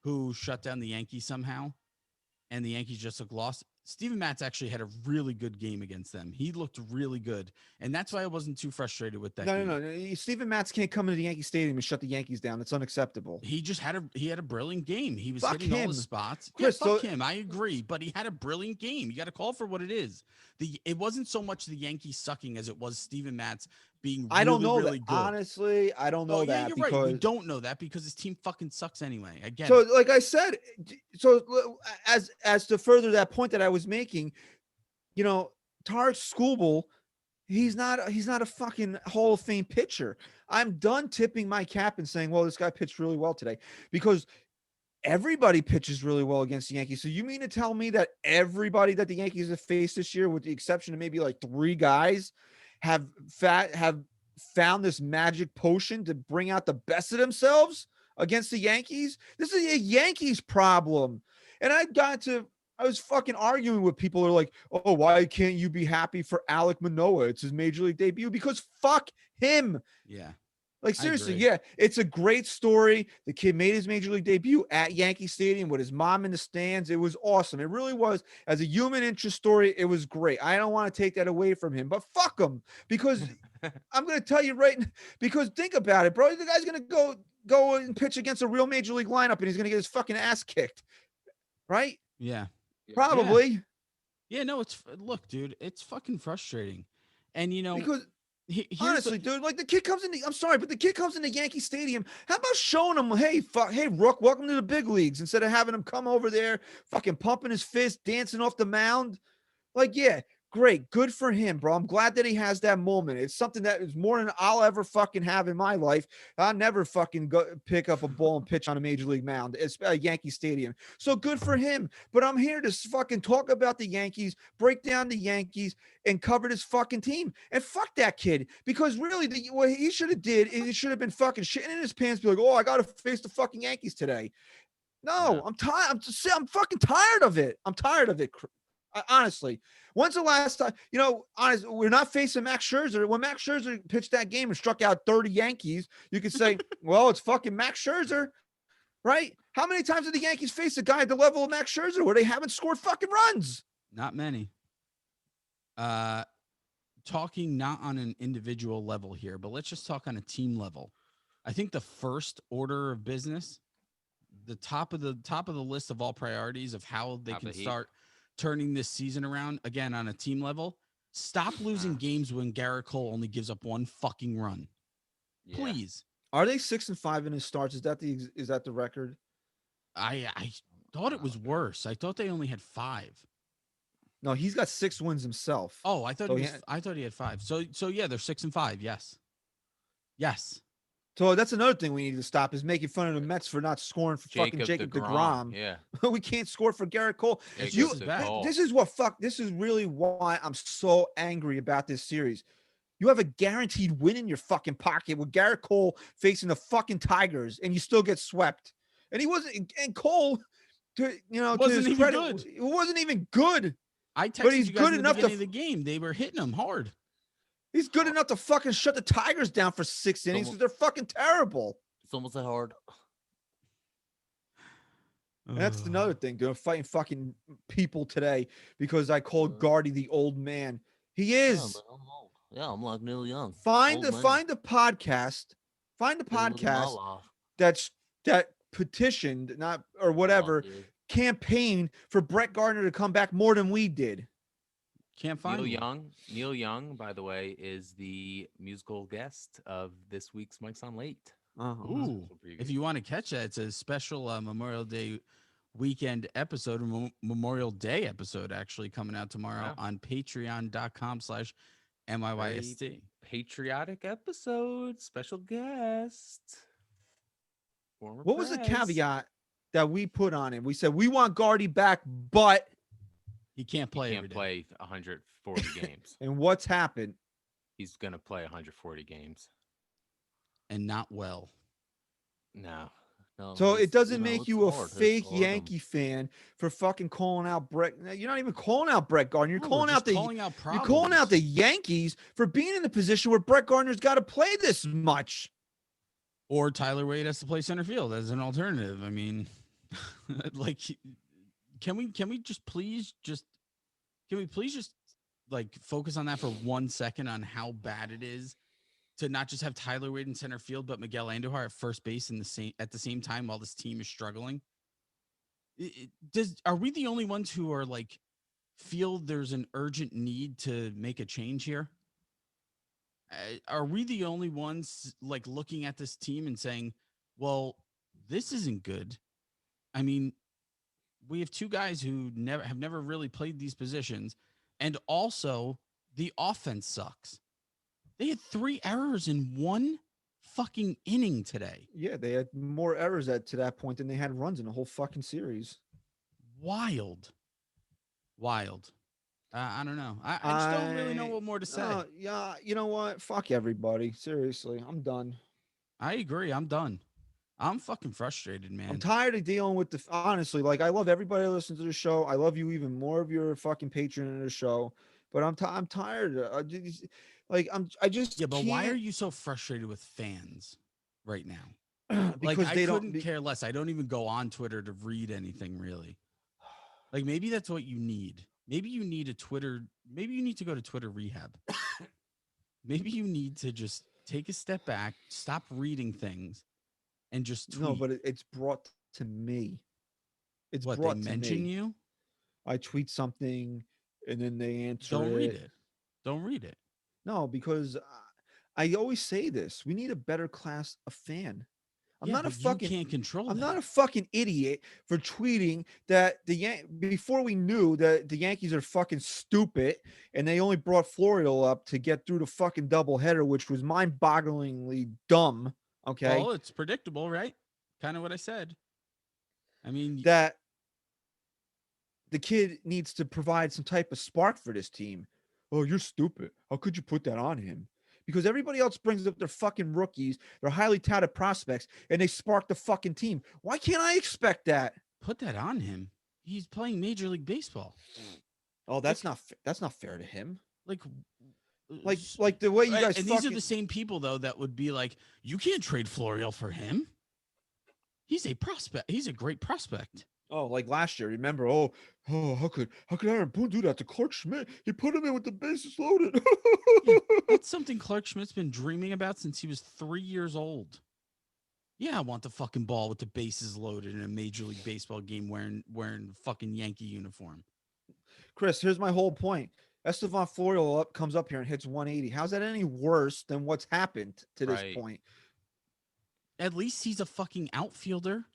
who shut down the Yankees somehow, and the Yankees just look lost. Steven Matz actually had a really good game against them. He looked really good, and that's why I wasn't too frustrated with that. No. Steven Matz can't come into the Yankee Stadium and shut the Yankees down. It's unacceptable. He just had a brilliant game. He was Fuck hitting all him. the spots. Chris, Fuck him. I agree, but he had a brilliant game. You got to call for what it is. It wasn't so much the Yankees sucking as it was Steven Matz being really, I don't know really that. good. Honestly, I don't know that you're because right. We don't know that because his team fucking sucks anyway. I get so it. like I said, so as to further that point that I was making, Tarek Skubal, he's not a fucking Hall of Fame pitcher. I'm done tipping my cap and saying, well, this guy pitched really well today, because everybody pitches really well against the Yankees. So you mean to tell me that everybody that the Yankees have faced this year, with the exception of maybe like 3 guys, have found this magic potion to bring out the best of themselves against the Yankees? This is a Yankees problem. And I was fucking arguing with people who are like, oh, why can't you be happy for Alek Manoah? It's his major league debut. Because fuck him. Yeah. Like, seriously, agree. yeah, it's a great story. The kid made his major league debut at Yankee Stadium with his mom in the stands. It was awesome. It really was. As a human interest story, it was great. I don't want to take that away from him, but fuck him, because I'm going to tell you right now, because think about it, bro. The guy's going to go and pitch against a real major league lineup, and he's going to get his fucking ass kicked, right? Yeah. Probably. Yeah, no, look, dude, it's fucking frustrating. And Because here's honestly, dude, like the kid comes in. I'm sorry, but the kid comes into Yankee Stadium. How about showing him, hey, Rook, welcome to the big leagues, instead of having him come over there, fucking pumping his fist, dancing off the mound? Like, yeah, great, good for him, bro. I'm glad that he has that moment. It's something that is more than I'll ever fucking have in my life. I'll never fucking go pick up a ball and pitch on a major league mound. It's a Yankee Stadium. So good for him. But I'm here to fucking talk about the Yankees, break down the Yankees, and cover this fucking team. And fuck that kid. Because really, what he should have did is he should have been fucking shitting in his pants, be like, oh, I got to face the fucking Yankees today. No, Yeah. I'm tired. I'm fucking tired of it. I'm tired of it. Honestly, when's the last time, honestly, we're not facing Max Scherzer. When Max Scherzer pitched that game and struck out 30 Yankees, you could say, well, it's fucking Max Scherzer, right? How many times did the Yankees face a guy at the level of Max Scherzer where they haven't scored fucking runs? not many. Talking not on an individual level here, but let's just talk on a team level. I think the first order of business, the top of the list of all priorities of how they Top can of the heap. start turning this season around again on a team level. Stop losing games when Garrett Cole only gives up 1 fucking run. Yeah. Please. Are they 6-5 in his starts? Is that the record? I thought it was worse. I thought they only had 5. No, he's got 6 wins himself. Oh, I thought So I thought he had 5. So yeah, they're 6-5. Yes. So that's another thing we need to stop, is making fun of the Mets for not scoring for fucking Jacob DeGrom. Yeah. We can't score for Garrett Cole. Jacob DeGrom. This is really why I'm so angry about this series. You have a guaranteed win in your fucking pocket with Garrett Cole facing the fucking Tigers, and you still get swept. And he wasn't, and Cole, to his even credit, good. it wasn't even good. I texted But he's you guys good in the enough beginning to of the game. They were hitting him hard. He's good enough to fucking shut the Tigers down for 6 innings because they're fucking terrible. It's almost that hard. And that's another thing. They're fighting fucking people today because I called Gardy the old man. He Yeah, is. but I'm old. Yeah, I'm like nearly young. Find Old the man. podcast. Find the Living my podcast life. that petitioned, not or whatever, dude. campaigned for Brett Gardner to come back more than we did. Can't find Neil one. Young, by the way, is the musical guest of this week's Mike's on Late. Ooh, if you want to catch that, it's a special Memorial Day weekend episode, Memorial Day episode, actually coming out tomorrow on patreon.com/NYYST. Patriotic episode, special guest. Former What was the press. caveat that we put on him? We said we want Gardy back, but He can't play. He every can't day. play 140 games. and what's happened? He's gonna play 140 games. And not well. No. So it doesn't you know, make it's you a hard. It's fake hard. Yankee fan for fucking calling out Brett. You're not even calling out Brett Gardner. You're No, calling we're out just the calling out you're calling out the problems. Yankees for being in the position where Brett Gardner's got to play this much. Or Tyler Wade has to play center field as an alternative. I mean, like, can we please just like focus on that for 1 second on how bad it is to not just have Tyler Wade in center field, but Miguel Andujar at first base at the same time while this team is struggling? Are we the only ones who are like feel there's an urgent need to make a change here? Are we the only ones like looking at this team and saying, well, this isn't good? I mean, we have two guys who have never really played these positions, and also the offense sucks. They had 3 errors in 1 fucking inning today. Yeah, they had more errors to that point than they had runs in the whole fucking series. Wild. I don't know. I just don't really know what more to say. Yeah, you know what? Fuck everybody. Seriously, I'm done. I agree. I'm done. I'm fucking frustrated, man. I'm tired of dealing with the. Honestly, like I love everybody that listens to the show. I love you even more if you're a fucking patron of the show. But I'm tired. I just Yeah, but why are can't- you so frustrated with fans right now? because like, they I don't couldn't care less. I don't even go on Twitter to read anything really. Like maybe that's what you need. Maybe you need a Twitter. Maybe you need to go to Twitter rehab. Maybe you need to just take a step back, stop reading things, and just tweet. No, but it's brought to me. It's what brought they to mention me. you. I tweet something, and then they answer. Don't read it. Don't read it. No, because I always say this: we need a better class of fan. I'm Yeah, not a but fucking. You can't control. I'm that. not a fucking idiot for tweeting that before we knew that the Yankees are fucking stupid and they only brought Florial up to get through the fucking doubleheader, which was mind-bogglingly dumb. Okay, Well, it's predictable, right? Kind of what I said. I mean, that the kid needs to provide some type of spark for this team. Oh, you're stupid. How could you put that on him? Because everybody else brings up their fucking rookies, their highly touted prospects, and they spark the fucking team. Why can't I expect that? put that on him. He's playing Major League Baseball. Oh, that's not fair to him. Like Like the way you guys and these are the same people though that would be like, you can't trade Florial for him. He's a prospect. He's a great prospect. Oh, like last year, remember? Oh, how could Aaron Boone do that to Clark Schmidt? He put him in with the bases loaded. Yeah, that's something Clark Schmidt's been dreaming about since he was 3 years old. Yeah, I want the fucking ball with the bases loaded in a Major League Baseball game wearing fucking Yankee uniform. Chris, here's my whole point. Estevan Florial comes up here and hits 180. How's that any worse than what's happened to this Right. point? At least he's a fucking outfielder.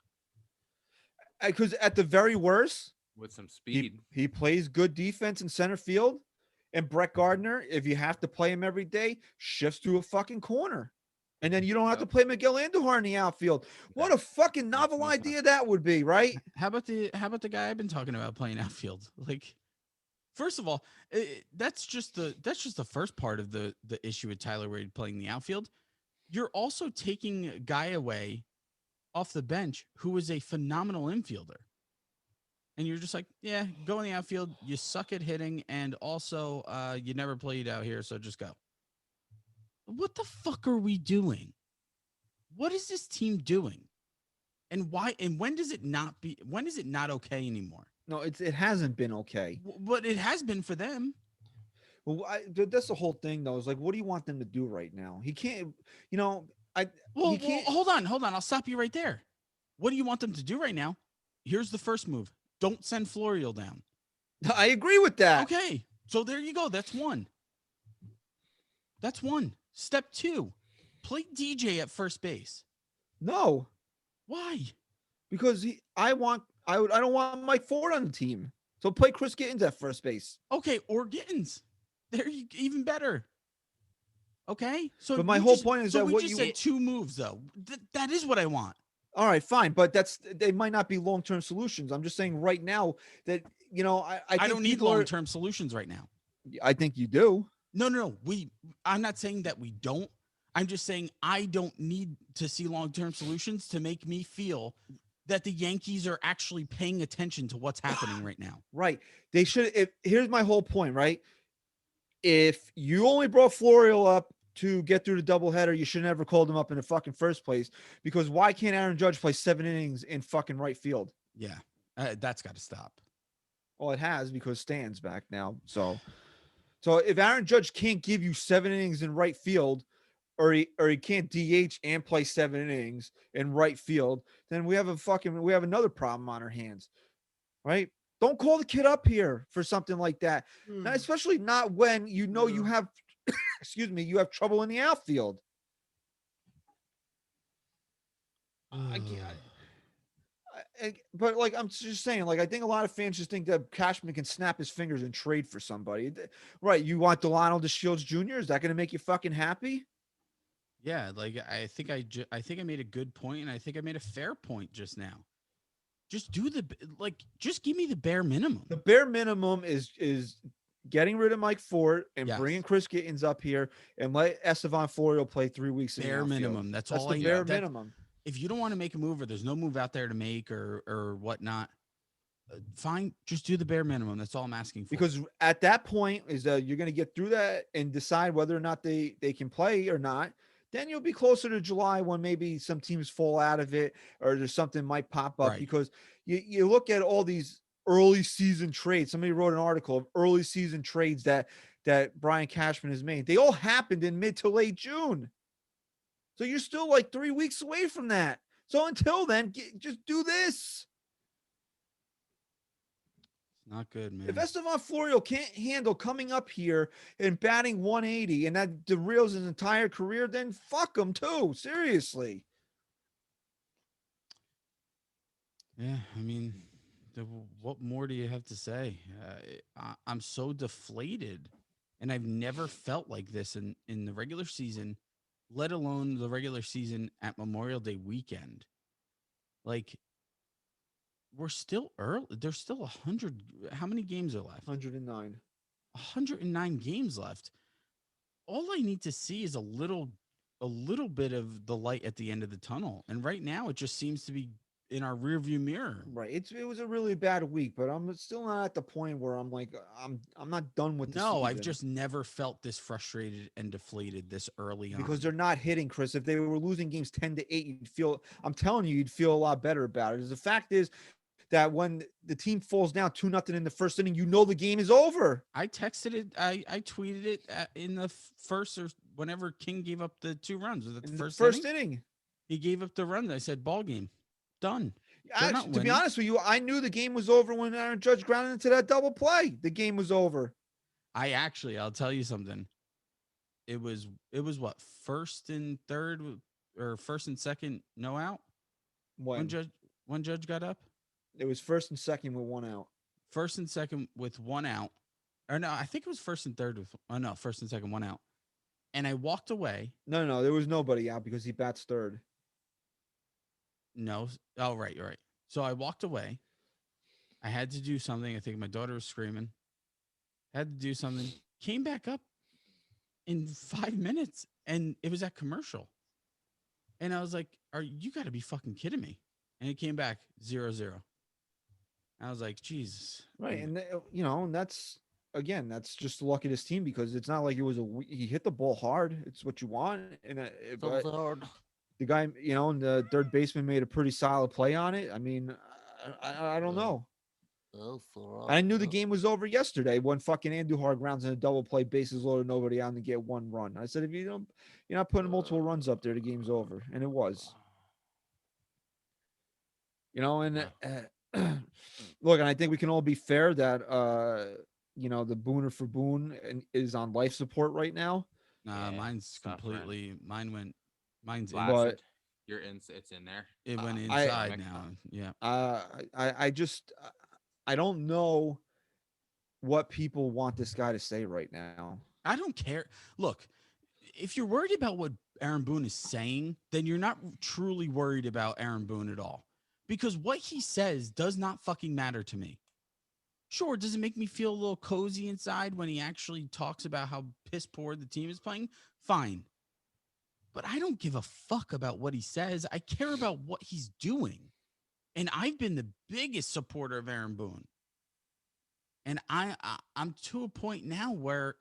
Because at the very worst, With some speed. he plays good defense in center field. And Brett Gardner, if you have to play him every day, shifts to a fucking corner. And then you don't have to play Miguel Andujar in the outfield. What a fucking novel no idea that would be, right? How about the guy I've been talking about playing outfield? Like, first of all, that's just the first part of the issue with Tyler Wade playing the outfield. You're also taking a guy away off the bench who is a phenomenal infielder. And you're just like, yeah, go in the outfield. You suck at hitting, and also you never played out here, so just go. what the fuck are we doing? What is this team doing? And why? And when does it not be? When is it not okay anymore? No, it hasn't been okay. But it has been for them. Well, that's the whole thing, though. Is like, what do you want them to do right now? He can't, you know, Well, he can't. hold on. I'll stop you right there. What do you want them to do right now? Here's the first move. Don't send Florial down. I agree with that. Okay. So there you go. That's one. Step 2, play DJ at first base. No, Why? because I don't want Mike Ford on the team. So play Chris Gittens at first base. Okay, or Gittens. There you even better. Okay, so But my whole point is that we what just you said 2 moves though. That is what I want. all right, fine, but they might not be long term solutions. I'm just saying right now that I think don't need people are- long term solutions right now. I think you do. No. I'm not saying that we don't. I'm just saying I don't need to see long term solutions to make me feel that the Yankees are actually paying attention to what's happening right now. Right. They should. Here's my whole point. Right. If you only brought Florial up to get through the doubleheader, you should never called him up in the fucking first place. Because why can't Aaron Judge play 7 innings in fucking right field? Yeah, that's got to stop. Well, it has because Stan's back now. So if Aaron Judge can't give you 7 innings in right field, or he can't DH and play 7 innings in right field, then we have another problem on our hands, right? Don't call the kid up here for something like that, especially not when you have, excuse me, you have trouble in the outfield. I can't. But like I'm just saying, like I think a lot of fans just think that Cashman can snap his fingers and trade for somebody, right? You want Delano DeShields Jr.? Is that going to make you fucking happy? Yeah, like I think I made a good point, and I think I made a fair point just now. Just just give me the bare minimum. The bare minimum is getting rid of Mike Ford and Yes. bringing Chris Gittens up here and let Estevan Florial play 3 weeks. Bare in the outfield. minimum. That's all the I bare need. minimum. If you don't want to make a move or there's no move out there to make or whatnot, fine. Just do the bare minimum. That's all I'm asking for. Because at that point is that you're going to get through that and decide whether or not they can play or not. Then you'll be closer to July when maybe some teams fall out of it or there's something might pop up. Right. Because you look at all these early season trades. Somebody wrote an article of early season trades that Brian Cashman has made. They all happened in mid to late June. So you're still like 3 weeks away from that. So until then, just do this. It's not good, man. If Estevan Florial can't handle coming up here and batting 180 and that derails his entire career, then fuck him too. Seriously. Yeah, I mean, what more do you have to say? I'm so deflated, and I've never felt like this in the regular season, let alone the regular season at Memorial Day weekend. Like, we're still early. There's still 100. How many games are left? 109. 109 games left. All I need to see is a little bit of the light at the end of the tunnel. And right now, it just seems to be in our rearview mirror. Right. It was a really bad week, but I'm still not at the point where I'm like I'm not done with this. No, I've just never felt this frustrated and deflated this early on. Because they're not hitting, Chris. If they were losing games 10-8, I'm telling you, you'd feel a lot better about it. The fact is that when the team falls down 2-0 in the first inning, the game is over. I texted it. I tweeted it in the first or whenever King gave up the 2 runs. Was it the first inning? He gave up the run. I said, ball game. Done. Actually, to be honest with you, I knew the game was over when Aaron Judge grounded into that double play. The game was over. I'll tell you something. It was what, first and third or first and second, no out? When Judge got up? It was first and second with 1 out. First and second with 1 out. Or no, I think it was first and third with first and second, 1 out. And I walked away. No, there was nobody out because he bats third. No. Oh, right. You're right. So I walked away. I had to do something. I think my daughter was screaming. Had to do something. Came back up in 5 minutes, and it was at commercial. And I was like, you got to be fucking kidding me. And it came back 0-0. I was like, Jesus. Right. And, and that's again, that's just the luck of this team because it's not like it was he hit the ball hard. It's what you want, and So but hard. the guy, and the third baseman made a pretty solid play on it. I mean, I don't Uh, know. so I hard. knew the game was over yesterday when fucking Andujar grounds in a double play, bases loaded, nobody on to get one run. I said, if you're not putting multiple runs up there, the game's over, and it was. And look, and I think we can all be fair that the Booner for Boone is on life support right now. Yeah, Mine's suffering. completely. Mine's in. Blasted. But It's in there. It went I inside now. Yeah. I just I don't know what people want this guy to say right now. I don't care. Look, if you're worried about what Aaron Boone is saying, then you're not truly worried about Aaron Boone at all. Because what he says does not fucking matter to me. Sure, does it make me feel a little cozy inside when he actually talks about how piss poor the team is playing? Fine. But I don't give a fuck about what he says. I care about what he's doing. And I've been the biggest supporter of Aaron Boone. And I'm to a point now where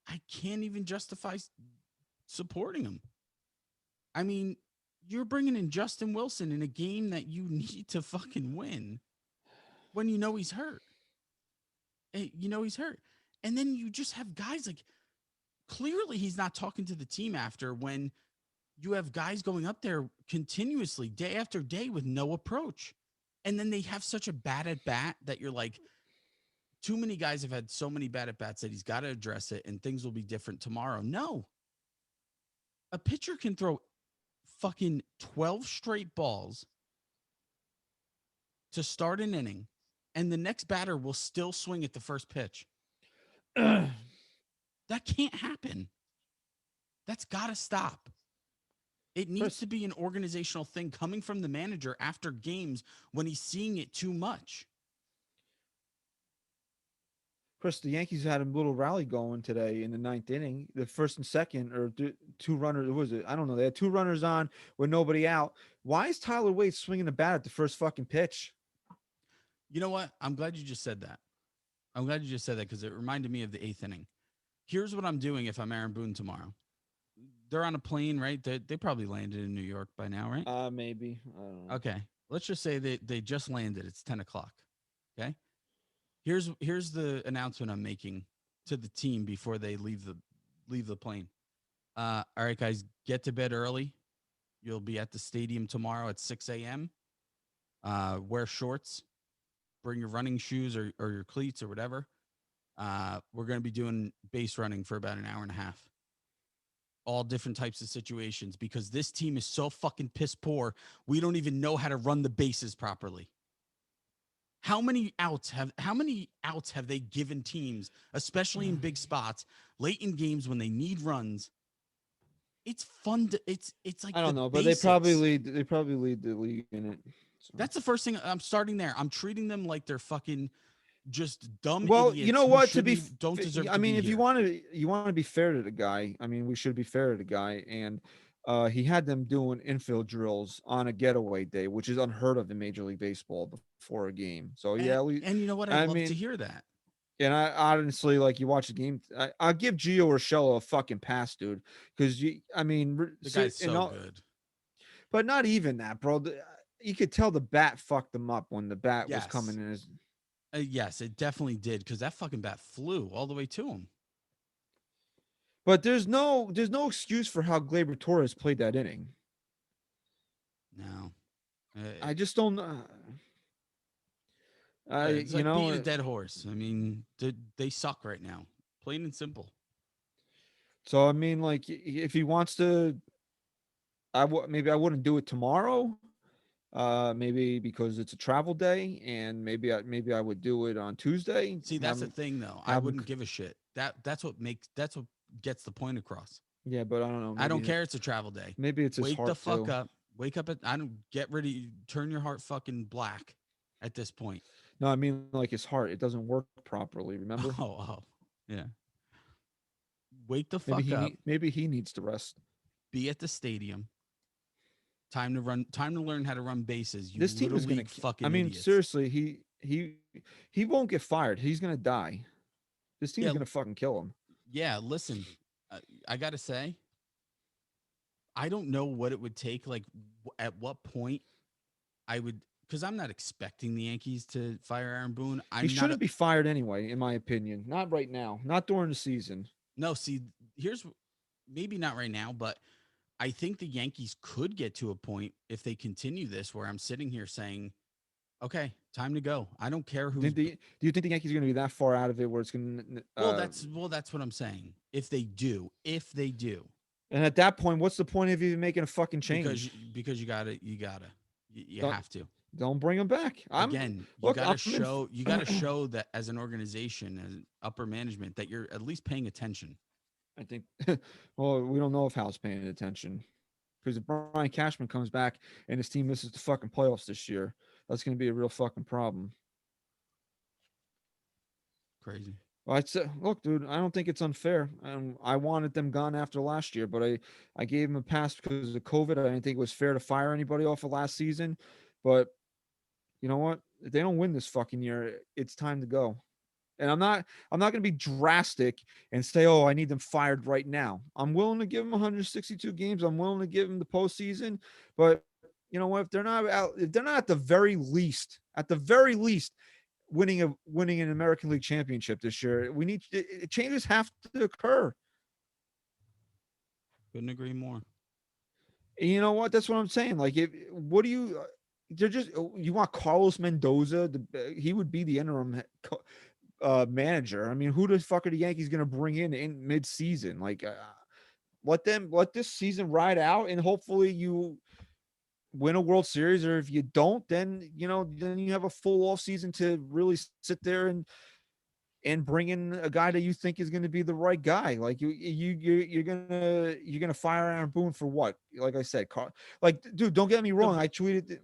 I can't even justify supporting him. I mean, you're bringing in Justin Wilson in a game that you need to fucking win when you know he's hurt. He's hurt. And then you just have guys like, clearly he's not talking to the team after when you have guys going up there continuously day after day with no approach. And then they have such a bad at bat that you're like, too many guys have had so many bad at bats that he's got to address it and things will be different tomorrow. No. A pitcher can throw fucking 12 straight balls to start an inning, and the next batter will still swing at the first pitch. That can't happen. That's got to stop. It needs to be an organizational thing coming from the manager after games when he's seeing it too much. Chris, the Yankees had a little rally going today in the ninth inning. The first and second, or two runners, what was it? I don't know. They had two runners on with nobody out. Why is Tyler Wade swinging the bat at the first fucking pitch? You know what? I'm glad you just said that. Because it reminded me of the eighth inning. Here's what I'm doing if I'm Aaron Boone tomorrow. They're on a plane, right? They probably landed in New York by now, right? Maybe. I don't know. Okay. Let's just say they just landed. It's 10 o'clock. Okay. Here's the announcement I'm making to the team before they leave the plane. All right, guys, get to bed early. You'll be at the stadium tomorrow at 6 a.m. Wear shorts. Bring your running shoes or your cleats or whatever. We're going to be doing base running for about an hour and a half. All different types of situations because this team is so fucking piss poor. We don't even know how to run the bases properly. How many outs have they given teams, especially in big spots, late in games when they need runs? It's fun to it's like I don't know, but basics. they probably lead the league in it. So. That's the first thing. I'm starting there. I'm treating them like they're fucking just dumb well, idiots. You know what? Don't deserve. I mean, if you want to be fair to the guy, I mean, we should be fair to the guy. And he had them doing infield drills on a getaway day, which is unheard of in Major League Baseball before a game. So yeah, and you know what? I love to hear that. And I honestly, like, you watch the game, I'll give Gio Urshela a fucking pass, dude, because the guy's so good. But not even that, bro. You could tell the bat fucked him up when the bat was coming in. Yes, it definitely did because that fucking bat flew all the way to him. But there's no excuse for how Gleyber Torres played that inning. No, I just don't. It's like beating a dead horse. I mean, they suck right now, plain and simple. So I mean, like, if he wants to, maybe I wouldn't do it tomorrow. Maybe because it's a travel day, and maybe I would do it on Tuesday. See, that's the thing, though. I wouldn't give a shit. That's what gets the point across. Yeah, but I don't know. I don't care. It's a travel day. Maybe it's his wake heart the fuck too. up. Wake up I don't get ready. Turn your heart fucking black at this point. No, I mean, like, his heart. It doesn't work properly. Remember? Oh, yeah. Wake the fuck up. Maybe he needs to rest. Be at the stadium. Time to learn how to run bases. This team is gonna fucking. I mean, idiots. seriously, he won't get fired. He's gonna die. This team's Yeah. gonna fucking kill him. Yeah, listen, I gotta say, I don't know what it would take. Like, at what point I would, because I'm not expecting the Yankees to fire Aaron Boone. He I'm not. shouldn't be fired anyway, in my opinion. Not right now. Not during the season. No, see, here's maybe not right now, but I think the Yankees could get to a point if they continue this where I'm sitting here saying, okay, time to go. I don't care who's. Do you think the Yankees are going to be that far out of it where it's going to? That's what I'm saying. If they do, and at that point, what's the point of even making a fucking change? because you have to. Don't bring him back. You gotta show that as an organization, as upper management, that you're at least paying attention. I think. Well, we don't know if Hal's paying attention, because if Brian Cashman comes back and his team misses the fucking playoffs this year, that's going to be a real fucking problem. Crazy. Well, I'd say, look, dude, I don't think it's unfair. I wanted them gone after last year, but I gave them a pass because of COVID. I didn't think it was fair to fire anybody off of last season. But you know what? If they don't win this fucking year, it's time to go. And I'm not going to be drastic and say, oh, I need them fired right now. I'm willing to give them 162 games. I'm willing to give them the postseason. But you know what? If they're not at the very least, winning an American League championship this year, changes have to occur. Couldn't agree more. And you know what? That's what I'm saying. Like, you want Carlos Mendoza? He would be the interim manager. I mean, who the fuck are the Yankees going to bring in mid-season? Like, let this season ride out, and hopefully you win a World Series. Or if you don't, then you have a full off season to really sit there and bring in a guy that you think is going to be the right guy. Like you're gonna fire Aaron Boone for what? Like I said, dude, don't get me wrong. I tweeted.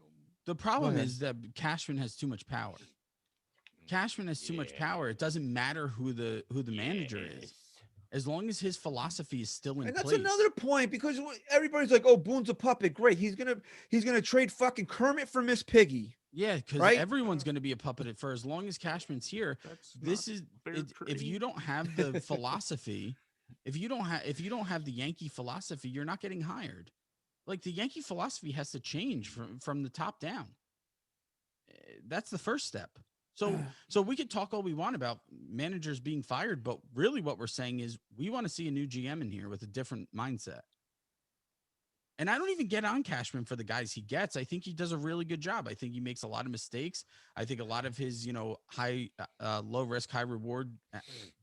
The problem is that Cashman has too much power. Cashman has too much power. It doesn't matter who the manager is, as long as his philosophy is still in place. And that's another point, because everybody's like, "Oh, Boone's a puppet. Great, he's gonna trade fucking Kermit for Miss Piggy." Yeah, because everyone's going to be a puppet for as long as Cashman's here. If you don't have the philosophy, if you don't have the Yankee philosophy, you're not getting hired. Like, the Yankee philosophy has to change from the top down. That's the first step. So we could talk all we want about managers being fired, but really what we're saying is we want to see a new GM in here with a different mindset. And I don't even get on Cashman for the guys he gets. I think he does a really good job. I think he makes a lot of mistakes. I think a lot of his, low risk, high reward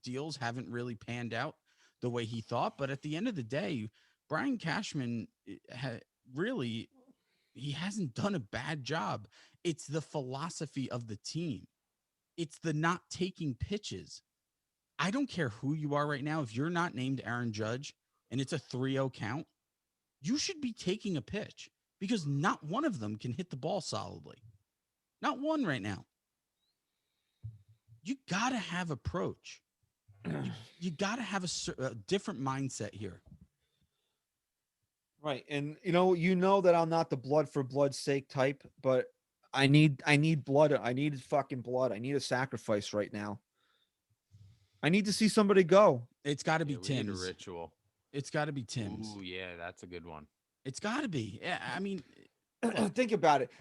deals haven't really panned out the way he thought. But at the end of the day, Brian Cashman he hasn't done a bad job. It's the philosophy of the team. It's the not taking pitches. I don't care who you are right now. If you're not named Aaron Judge and it's a 3-0 count, you should be taking a pitch, because not one of them can hit the ball solidly. Not one right now. You got to have approach. You got to have a different mindset here. Right. And that I'm not the blood for blood's sake type, but I need blood. I need fucking blood. I need a sacrifice right now. I need to see somebody go. It's got to be Tim's. A ritual. It's got to be Tim's. Ooh, yeah, that's a good one. It's got to be. Yeah, I mean, think about it.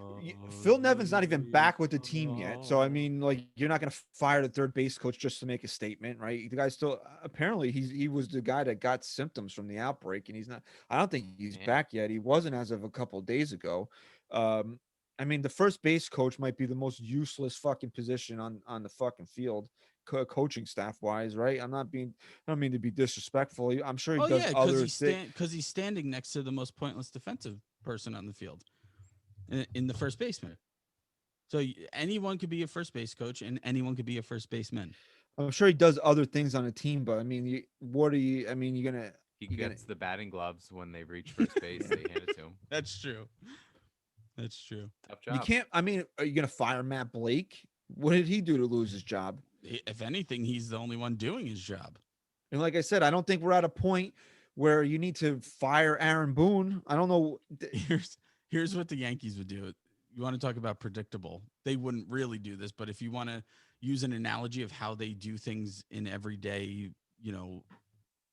Phil Nevin's not even back with the team yet. So, I mean, like, you're not going to fire the third base coach just to make a statement, right? The guy still, apparently, he was the guy that got symptoms from the outbreak, and he's not, I don't think he's back yet. He wasn't as of a couple of days ago. I mean, the first base coach might be the most useless fucking position on the fucking field, coaching staff wise, right? I don't mean to be disrespectful. I'm sure he does other things, because he's standing next to the most pointless defensive person on the field, in the first baseman. So anyone could be a first base coach, and anyone could be a first baseman. I'm sure he does other things on a team, but I mean, he gets the batting gloves when they reach first base. They hand it to him. That's true. That's true. Tough job. You can't. I mean, are you going to fire Matt Blake? What did he do to lose his job? If anything, he's the only one doing his job. And like I said, I don't think we're at a point where you need to fire Aaron Boone. I don't know. Here's what the Yankees would do. You want to talk about predictable? They wouldn't really do this, but if you want to use an analogy of how they do things in everyday,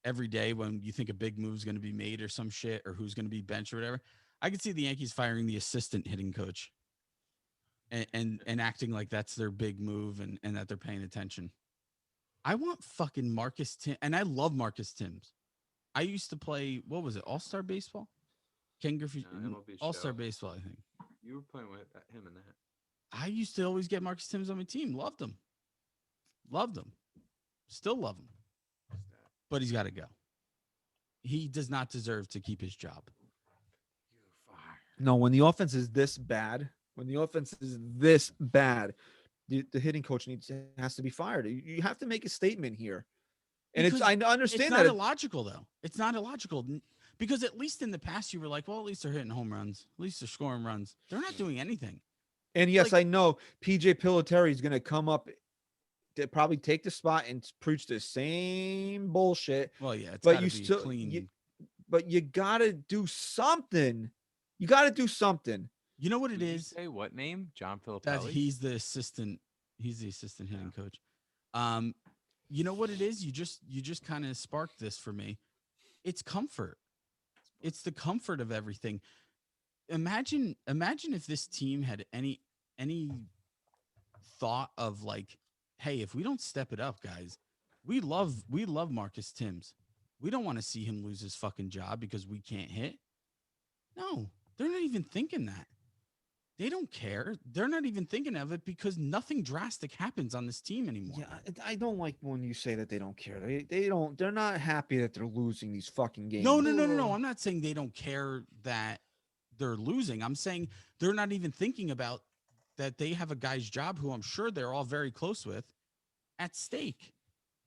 every day when you think a big move is going to be made or some shit or who's going to be benched or whatever, I could see the Yankees firing the assistant hitting coach and acting like that's their big move and that they're paying attention. I want fucking Marcus Tim, and I love Marcus Timms. I used to play, what was it, All-Star Baseball? Ken Griffey, MLB All-Star show. Baseball, I think. You were playing with him and that. I used to always get Marcus Timms on my team. Loved him. Still love him. But he's got to go. He does not deserve to keep his job. You're fired. No, when the offense is this bad, the hitting coach has to be fired. You have to make a statement here. And Because I understand it's that not illogical, though. It's not illogical because at least in the past you were like, well, at least they're hitting home runs. At least they're scoring runs. They're not doing anything. And yes, like- I know PJ Piloteri is going to come up to probably take the spot and preach the same bullshit. Well, yeah, it's But got to you be still- clean. But you got to do something. You got to do something. You know what it Did you is? say what name? John That Filippelli? he's the assistant. He's the assistant hitting coach. You know what it is? You just kind of sparked this for me. It's comfort. It's the comfort of everything. Imagine if this team had any thought of like, hey, if we don't step it up, guys, we love Marcus Timms. We don't want to see him lose his fucking job because we can't hit. No, they're not even thinking that. They don't care. They're not even thinking of it because nothing drastic happens on this team anymore. Yeah, I don't like when you say that they don't care. They're not happy that they're losing these fucking games. No. I'm not saying they don't care that they're losing. I'm saying they're not even thinking about that they have a guy's job who I'm sure they're all very close with at stake.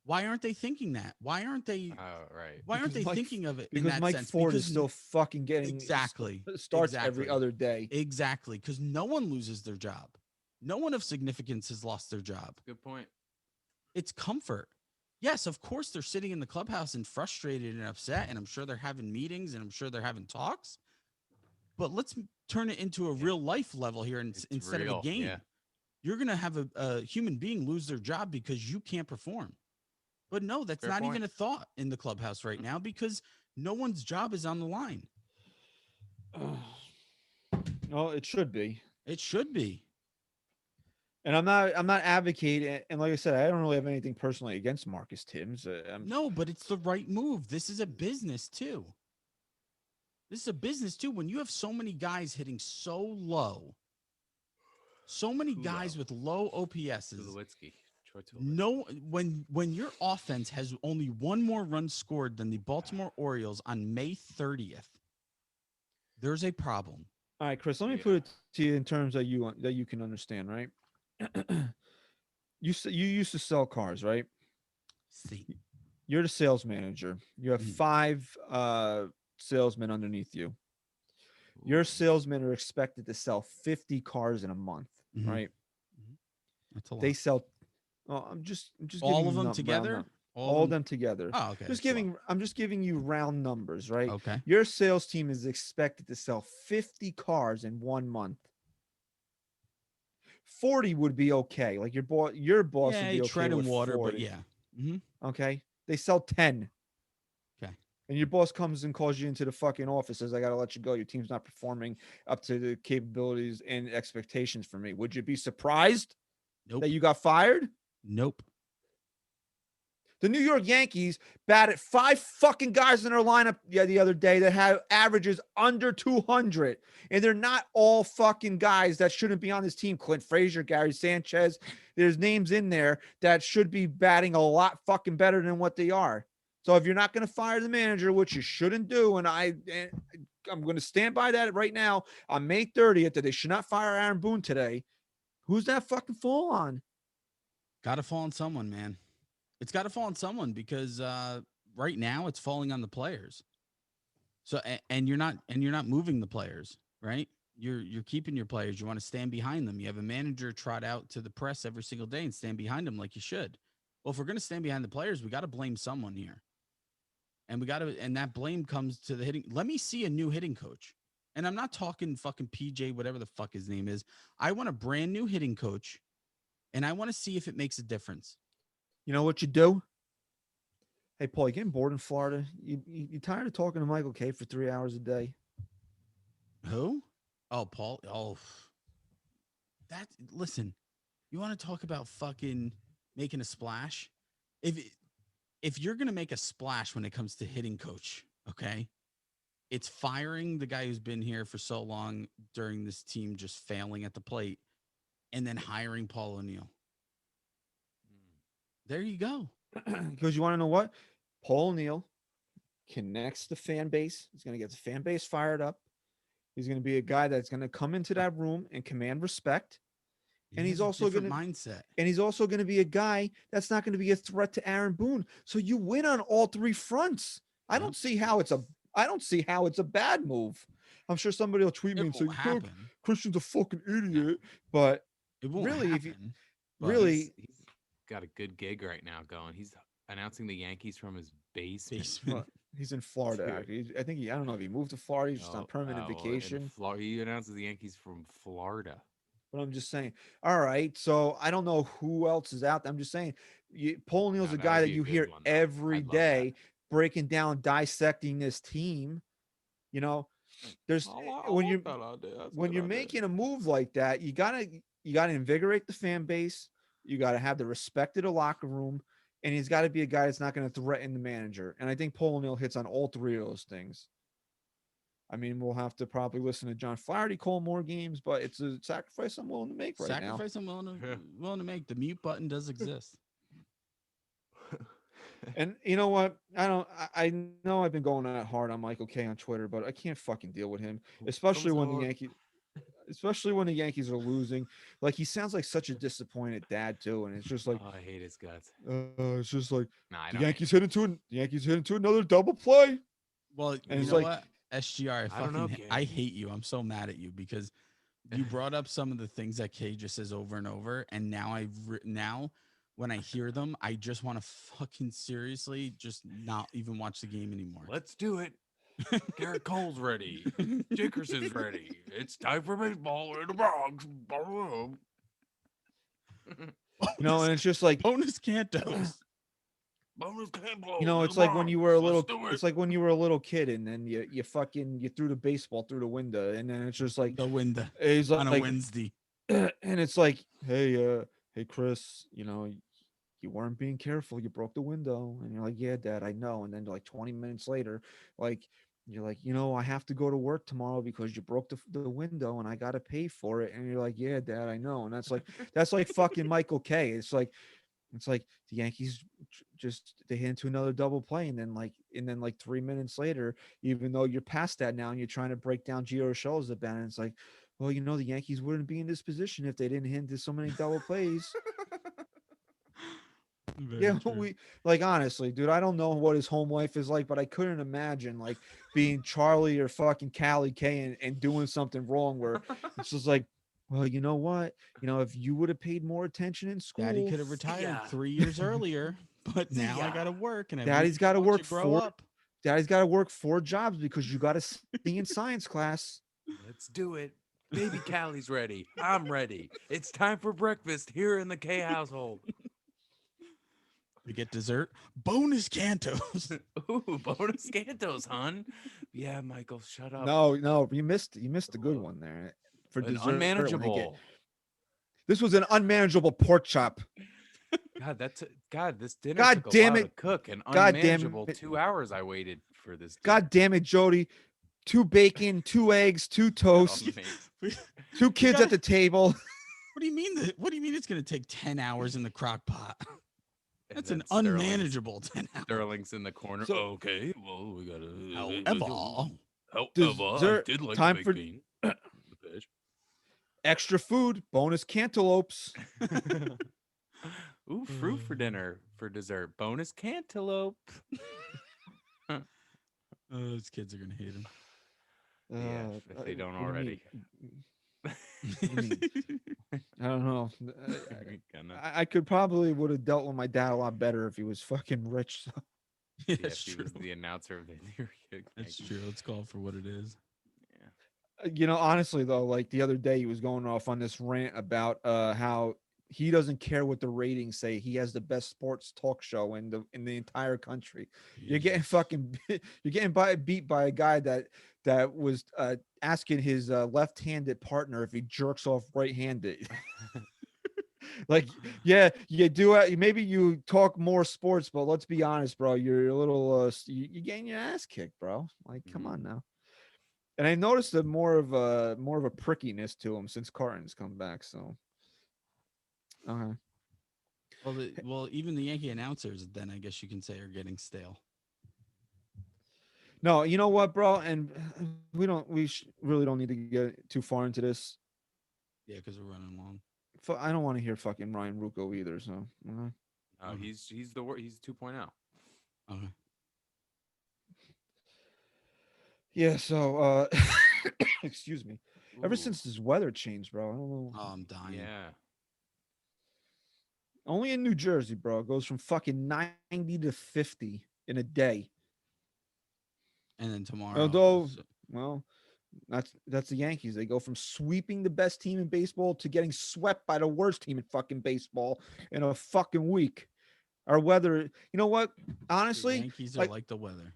Why aren't they thinking that? Why aren't they? Oh, right. Why aren't they Because Mike- thinking of it in Because that Mike sense? Ford Because is still fucking getting exactly starts every other day. Exactly, because no one loses their job. No one of significance has lost their job. Good point. It's comfort. Yes, of course they're sitting in the clubhouse and frustrated and upset, and I'm sure they're having meetings and I'm sure they're having talks. But let's turn it into a real life level here instead of a game. Yeah. You're gonna have a human being lose their job because you can't perform. But no, that's Fair not point. even a thought in the clubhouse right now because no one's job is on the line. No, it should be. It should be. And I'm not advocating. And like I said, I don't really have anything personally against Marcus Timms. No, but it's the right move. This is a business too. This is a business too. When you have so many guys hitting so low, so many guys with low OPSs. Tulowitzki. Troy Tulowitzki. No, when your offense has only one more run scored than the Baltimore Orioles on May 30th, there's a problem. All right, Chris. Let me Yeah. put it to you in terms that you can understand, right? You used to sell cars, right? See, You're the sales manager. You have 5 salesmen underneath you. Your salesmen are expected to sell 50 cars in a month, Mhm. right? that's a lot. They sell. Oh, I'm just All giving of you them round together. num- all of them together. Oh, okay. Just that's a lot. giving. I'm just giving you round numbers, right? Okay. Your sales team is expected to sell 50 cars in 1 month. 40 would be okay. Like your boss Yeah, would be okay tread in with water, 40. but yeah. Mhm. Okay. They sell 10. Okay. And your boss comes and calls you into the fucking office, says, I got to let you go. Your team's not performing up to the capabilities and expectations for me. Would you be surprised Nope. that you got fired? Nope. The New York Yankees batted 5 fucking guys in their lineup the other day that have averages under 200. And they're not all fucking guys that shouldn't be on this team. Clint Frazier, Gary Sanchez. There's names in there that should be batting a lot fucking better than what they are. So if you're not going to fire the manager, which you shouldn't do, and I'm going to stand by that right now on May 30th, that they should not fire Aaron Boone today. Who's that fucking fall on? Got to fall on someone, man. It's got to fall on someone because right now it's falling on the players. So and you're not moving the players, right? You're keeping your players. You want to stand behind them. You have a manager trot out to the press every single day and stand behind them like you should. Well, if we're going to stand behind the players, we got to blame someone here. And that blame comes to the hitting. Let me see a new hitting coach. And I'm not talking fucking PJ, whatever the fuck his name is. I want a brand new hitting coach. and I want to see if it makes a difference. You know what you do? Hey, Paul, you getting bored in Florida? You tired of talking to Michael K for 3 hours a day? Who? Oh, Paul. Oh, that. Listen, you want to talk about fucking making a splash? If you're gonna make a splash when it comes to hitting coach, okay, it's firing the guy who's been here for so long during this team just failing at the plate, and then hiring Paul O'Neill. There you go. Because you want to know what? Paul O'Neill connects the fan base. He's going to get the fan base fired up. He's going to be a guy that's going to come into that room and command respect. He And has he's a also different going to mindset. and he's also going to be a guy that's not going to be a threat to Aaron Boone. So you win on all three fronts. I don't see how it's a bad move. I'm sure somebody will tweet me It and say, won't happen. Christian's a fucking idiot. But It won't really, if you happen. but really He's got a good gig right now going. He's announcing the Yankees from his basement. basement. well, he's in Florida. Dude. Actually. I think I don't know if he moved to Florida. He's just on Oh, permanent well, in vacation. He announces the Yankees from Florida. But I'm just saying, all right. So I don't know who else is out there. I'm just saying, Paul O'Neill's No, a that guy would that be a you good hear one, though. every I'd love day breaking down, dissecting this team. You know, there's when you're making a move like that, you gotta invigorate the fan base. You gotta have the respect of the locker room, and he's got to be a guy that's not going to threaten the manager. And I think Paul O'Neill hits on all three of those things. I mean, we'll have to probably listen to John Flaherty call more games, but it's a sacrifice I'm willing to make right now. Sacrifice I'm willing to make. The mute button does exist. And you know what? I know I've been going that hard on Michael K on Twitter, but I can't fucking deal with him, especially when the Yankees are losing. Like, he sounds like such a disappointed dad too, and it's just like, Oh, I hate his guts. it's just like No, I the don't. Yankees hit into another double play. Well, And you it's know like, what? SGR, I don't know, I Gary. hate you. I'm so mad at you because you brought up some of the things that Kay just says over and over, and now now when I hear them, I just want to fucking seriously just not even watch the game anymore. Let's do it. Garrett Cole's ready. Dickerson's ready. It's time for baseball in the Bronx. and it's just like, bonus Cantos. Bonus Campbell. it's like when you were a little kid, and then you threw the baseball through the window, and then it's just like The wind it's on a like Wednesday. and it's like, hey Chris, you weren't being careful, you broke the window. And you're like, yeah, Dad, I know. And then like 20 minutes later, like, you're like, I have to go to work tomorrow because you broke the window and I got to pay for it. And you're like, yeah, Dad, I know. And that's like fucking Michael K. It's like the Yankees they hit into another double play, and then like 3 minutes later, even though you're past that now and you're trying to break down Gio Urshela's at bat, and it's like, well, the Yankees wouldn't be in this position if they didn't hit into so many double plays. Very true. Honestly, dude, I don't know what his home life is like, but I couldn't imagine like being Charlie or fucking Callie K and doing something wrong where it's just like, well, you know what? If you would have paid more attention in school, Daddy could have retired 3 years earlier, but now I got to work, and Daddy's got to work grow up. Daddy's got to work 4 jobs because you got to C in science class. Let's do it. Baby Callie's ready. I'm ready. It's time for breakfast here in the K household. We get dessert, bonus Cantos. Ooh, bonus Cantos, hon. Yeah, Michael, shut up. No, you missed the good one there for An dessert. unmanageable. This was an unmanageable pork chop. God, this dinner God took a damn while it. to cook. An God damn unmanageable it. 2 hours I waited for this. God damn it, Jody. 2 bacon, 2 eggs, 2 toast, 2 kids at the table. What do you mean? What do you mean it's going to take 10 hours in the crock pot? That's an Sterling's- unmanageable 10 hours. Sterling's in the corner. So- okay, well, we got to. However, I Dessert did like time the for- baked bean. The fish. Extra food, bonus cantaloupes. Ooh, fruit for dinner, for dessert. Bonus cantaloupe. those kids are going to hate him. Yeah, if they don't what do you already. mean? I don't know. Gonna- I could probably would have dealt with my dad a lot better if he was fucking rich. So. Yeah, Yeah, that's she true. was the announcer of the New York That's Yankees. true. Let's call it for what it is. Yeah. Honestly though, like the other day he was going off on this rant about how he doesn't care what the ratings say. He has the best sports talk show in the entire country. You're getting Jesus. fucking you're getting beat by a guy that was asking his left-handed partner if he jerks off right-handed. Like, yeah, you do maybe you talk more sports, but let's be honest, bro, you're a little you're getting your ass kicked, bro. Like, come Mhm. on now. And I noticed a more of a prickiness to him since Carton's come back. So, okay. Well, even the Yankee announcers, then I guess you can say, are getting stale. No, you know what, bro? And we really don't need to get too far into this. Yeah, because we're running long. I don't want to hear fucking Ryan Rucco either. So, Okay. He's 2.0. Okay. yeah. So, excuse me. Ever Ooh, since this weather changed, bro, I don't know. Oh, I'm dying. yeah. Only in New Jersey, bro. It goes from fucking 90 to 50 in a day. And then tomorrow, Although, well, that's the Yankees. They go from sweeping the best team in baseball to getting swept by the worst team in fucking baseball in a fucking week. Our weather, you know what? the Honestly, Yankees are like like the weather.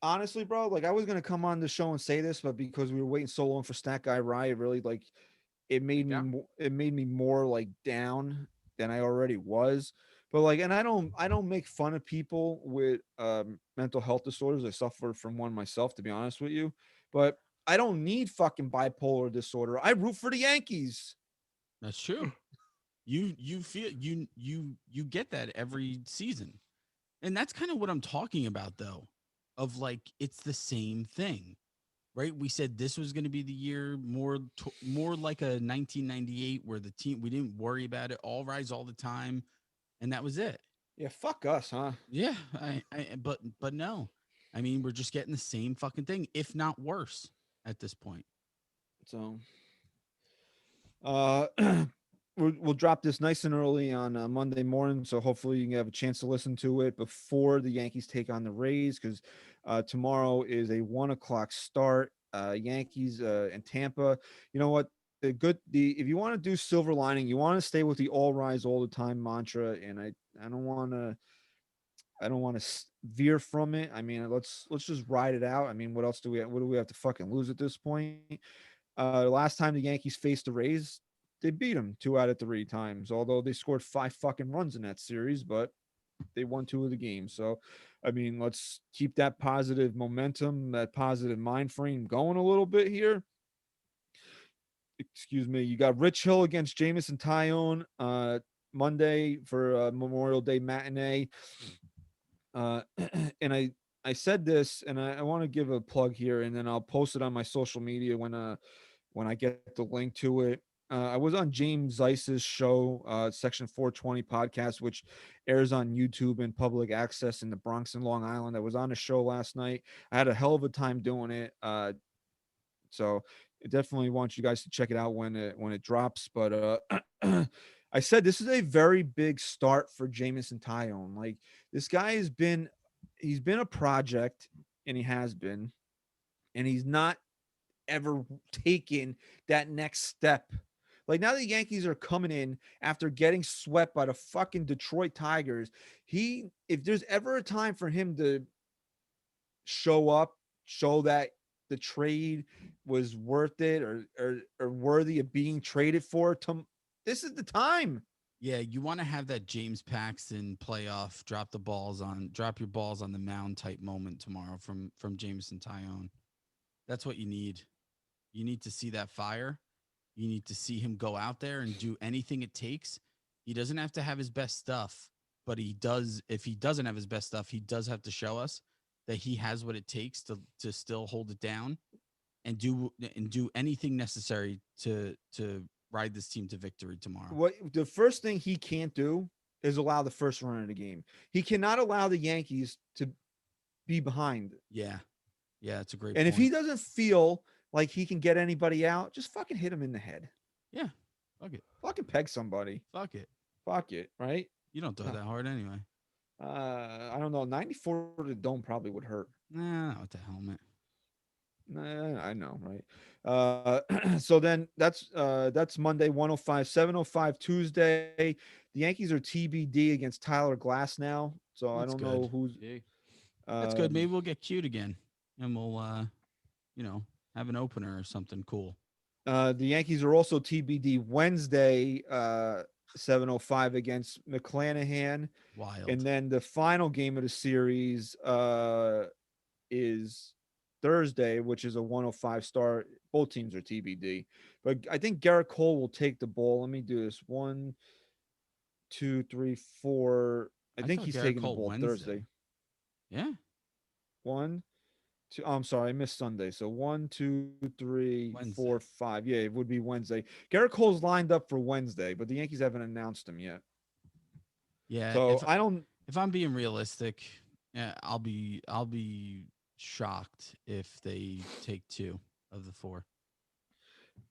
honestly, bro, like I was gonna come on the show and say this, but because we were waiting so long for Stat Guy Rye, it really like Yeah. it made me more like down than I already was. But like, and I don't make fun of people with mental health disorders. I suffer from one myself, to be honest with you. But I don't need fucking bipolar disorder. I root for the Yankees. That's true. You feel you get that every season. And that's kind of what I'm talking about though. Of like it's the same thing. Right? We said this was going to be the year more like a 1998 where the team we didn't worry about it, all rise all the time, and that was it. Yeah, fuck us, huh? Yeah, but no. I mean, we're just getting the same fucking thing, if not worse at this point. So, uh, we'll drop this nice and early on Monday morning, so hopefully you can have a chance to listen to it before the Yankees take on the Rays, because tomorrow is a 1 o'clock start. Yankees and Tampa. You know what? The if you want to do silver lining, you want to stay with the all rise all the time mantra, and I don't want to veer from it. I mean, let's just ride it out. I mean, what do we have to fucking lose at this point? Last time the Yankees faced the Rays, they beat them 2 out of 3 times. Although they scored 5 fucking runs in that series, but they won 2 of the games. So, I mean, let's keep that positive momentum, that positive mind frame going a little bit here. Excuse me. You got Rich Hill against Jamison Tyone Monday for Memorial Day matinee. Uh, and I said this, and I want to give a plug here, and then I'll post it on my social media when I get the link to it. I was on James Zeiss's show, Section 420 podcast, which airs on YouTube and public access in the Bronx and Long Island. I was on a show last night. I had a hell of a time doing it. So I definitely want you guys to check it out when it drops. But I said this is a very big start for Jamison Tyone. Like this guy he's been a project, and he has been, and he's not ever taken that next step. Like now the Yankees are coming in after getting swept by the fucking Detroit Tigers. If there's ever a time for him to show up, show that the trade was worth it or worthy of being traded for, this is the time. Yeah, you want to have that James Paxton playoff drop your balls on the mound type moment tomorrow from Jameson Tyone. That's what you need. You need to see that fire. You need to see him go out there and do anything it takes. He doesn't have to have his best stuff, but he does. If he doesn't have his best stuff, he does have to show us that he has what it takes to still hold it down and do anything necessary to ride this team to victory tomorrow. What the first thing he can't do is allow the first run of the game. He cannot allow the Yankees to be behind. Yeah, yeah, it's a great And if point. he doesn't feel like he can get anybody out, just fucking hit him in the head. Yeah, fuck it, Fucking peg somebody. fuck it. Fuck it, right? You don't throw that hard anyway. I don't know. 94 to the dome probably would hurt. Nah, not with the helmet. I know, right? So then that's Monday 105, 7:05 Tuesday. The Yankees are TBD against Tyler Glass now, so I That's don't good. know who's. Yay. That's good. Maybe Um, we'll get cute again, and we'll you know, have an opener or something cool. the Yankees are also TBD Wednesday, 7:05 against McClanahan, and Wild. then the final game of the series is Thursday, which is a 105 start. Both teams are TBD, but I think Garrett Cole will take the ball. Let me do this. One, two, three, four. I I think thought he's Garrett taking the Cole ball Wednesday. Thursday. Yeah. One, two. Oh, I'm sorry, I missed Sunday. So one, two, three, four, Wednesday. five. Yeah, it would be Wednesday. Garrett Cole's lined up for Wednesday, but the Yankees haven't announced him yet. Yeah. So I don't. If I'm being realistic, yeah, I'll be shocked if they take two of the four.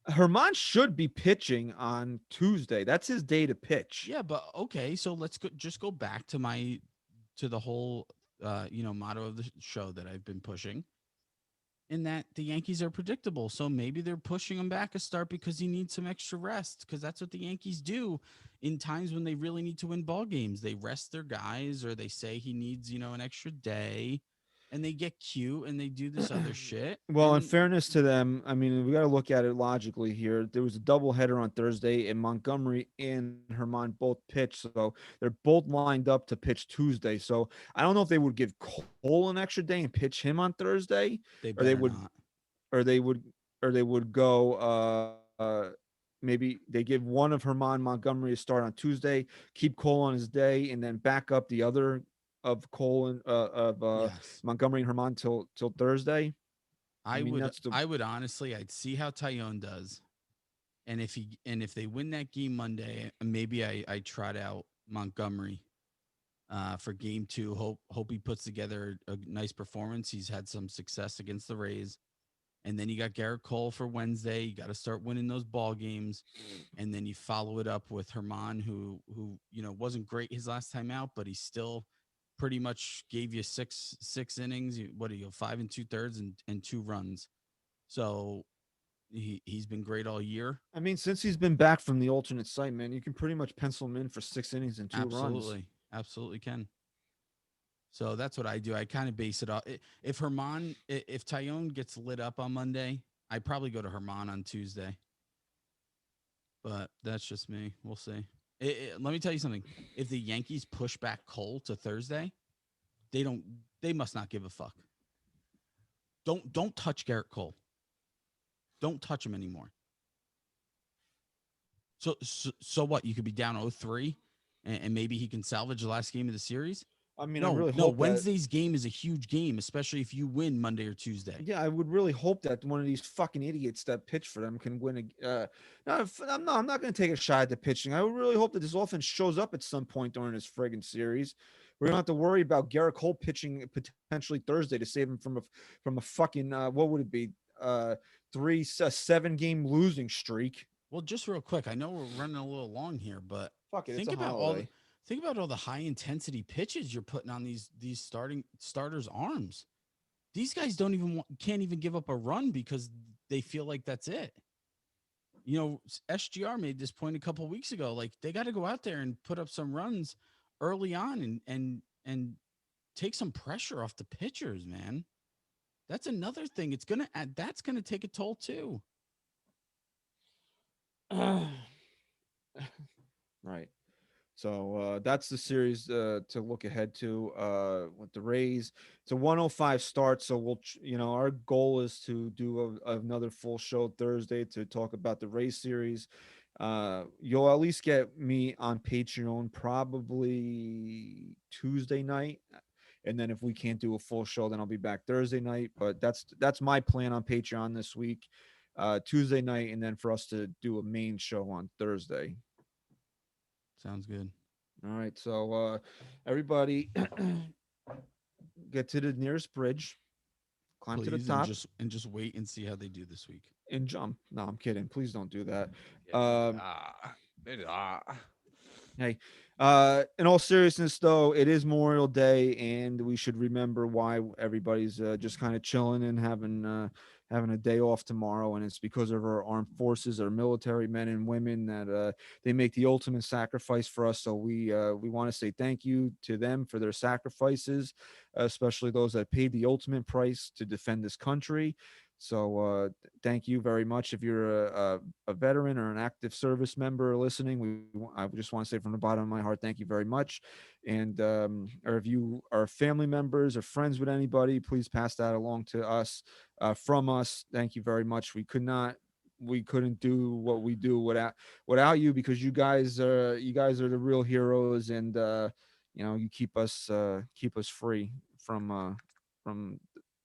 Herman should be pitching on Tuesday. That's his day to pitch. Yeah, but okay, so let's just go back to the whole motto of the show that I've been pushing, in that the Yankees are predictable. So maybe they're pushing him back a start because he needs some extra rest, because that's what the Yankees do in times when they really need to win ball games. They rest their guys, or they say he needs, an extra day, and they get cute and they do this other shit. Well, in And fairness to them, I mean, we got to look at it logically here. There was a doubleheader on Thursday, and Montgomery and Herman both pitched, so they're both lined up to pitch Tuesday. So I don't know if they would give Cole an extra day and pitch him on Thursday, they or they better would, not. or they would, or they would go. Maybe they give one of Herman Montgomery a start on Tuesday, keep Cole on his day, and then back up the other of Cole and Yes. Montgomery and Herman till Thursday. I I mean, would that's the. I would honestly, I'd see how Tyone does. And if they win that game Monday, maybe I trot out Montgomery for game two. Hope he puts together a nice performance. He's had some success against the Rays. And then you got Garrett Cole for Wednesday. You got to start winning those ball games. And then you follow it up with Herman, who wasn't great his last time out, but he still pretty much gave you six innings. What do you go, 5 2/3 and 2 runs. So he's been great all year. I mean, since he's been back from the alternate site, man, you can pretty much pencil him in for 6 innings and 2 runs. Absolutely can. So that's what I do. I kind of base it off. If Tyone gets lit up on Monday, I probably go to Herman on Tuesday. But that's just me. We'll see. Let me tell you something. If the Yankees push back Cole to Thursday, they don't. They must not give a fuck. Don't touch Garrett Cole. Don't touch him anymore. So what? You could be down 0-3, and maybe he can salvage the last game of the series. I mean, I No, really no. hope that. Wednesday's game is a huge game, especially if you win Monday or Tuesday. Yeah, I would really hope that one of these fucking idiots that pitch for them can win. No, I'm not going to take a shot at the pitching. I would really hope that this offense shows up at some point during this friggin' series. We don't have to worry about Garrett Cole pitching potentially Thursday to save him from a fucking what would it be 7 game losing streak. Well, just real quick, I know we're running a little long here, but Fuck it, it's think a about all the, holiday. think about all the high intensity pitches you're putting on these starters' arms. These guys can't even give up a run because they feel like that's it. SGR made this point a couple weeks ago. Like, they got to go out there and put up some runs early on and take some pressure off the pitchers, man. That's another thing. That's gonna take a toll too. Right. So that's the series to look ahead to with the Rays. It's a 105 start, so our goal is to do another full show Thursday to talk about the Rays series. You'll at least get me on Patreon probably Tuesday night, and then if we can't do a full show, then I'll be back Thursday night. But that's my plan on Patreon this week, Tuesday night, and then for us to do a main show on Thursday. Sounds good. All right, so everybody get to the nearest bridge, climb to the Please, top, and just wait and see how they do this week. and jump. No, I'm kidding. Please don't do that. Yeah. Um, Ah. hey, in all seriousness, though, it is Memorial Day, and we should remember why everybody's just kind of chilling and having having a day off tomorrow, and it's because of our armed forces, our military men and women that they make the ultimate sacrifice for us. So we want to say thank you to them for their sacrifices, especially those that paid the ultimate price to defend this country. So thank you very much. If you're a veteran or an active service member listening, I just want to say from the bottom of my heart, thank you very much. And or if you are family members or friends with anybody, please pass that along to us from us. Thank you very much. We couldn't do what we do without you, because you guys are the real heroes, and you keep us free from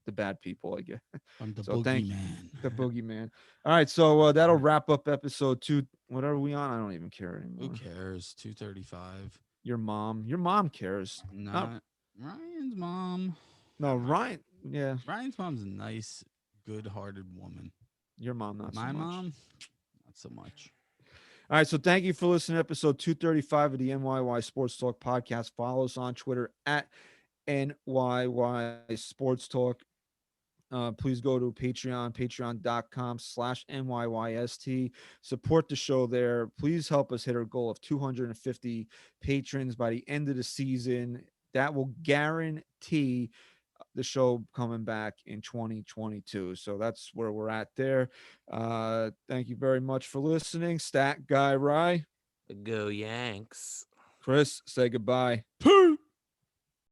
the bad people, I guess. From the So thank you, boogeyman. the boogeyman. All right, so that'll wrap up episode 2. Whatever we on, I don't even care Who anymore. cares? 235. Your mom cares. Not Not Ryan's mom. no Ryan. Yeah, Ryan's mom's a nice, good-hearted woman. your mom not so My much. mom, not so much. All right, so thank you for listening to episode 235 of the NYY Sports Talk podcast. Follow us on Twitter at NYY Sports Talk. Please go to patreon.com/NYYST. Support the show there. Please help us hit our goal of 250 patrons by the end of the season. That will guarantee the show coming back in 2022. So that's where we're at there. Thank you very much for listening. Stat Guy Rye. Go Yanks. Chris, say goodbye. Peace.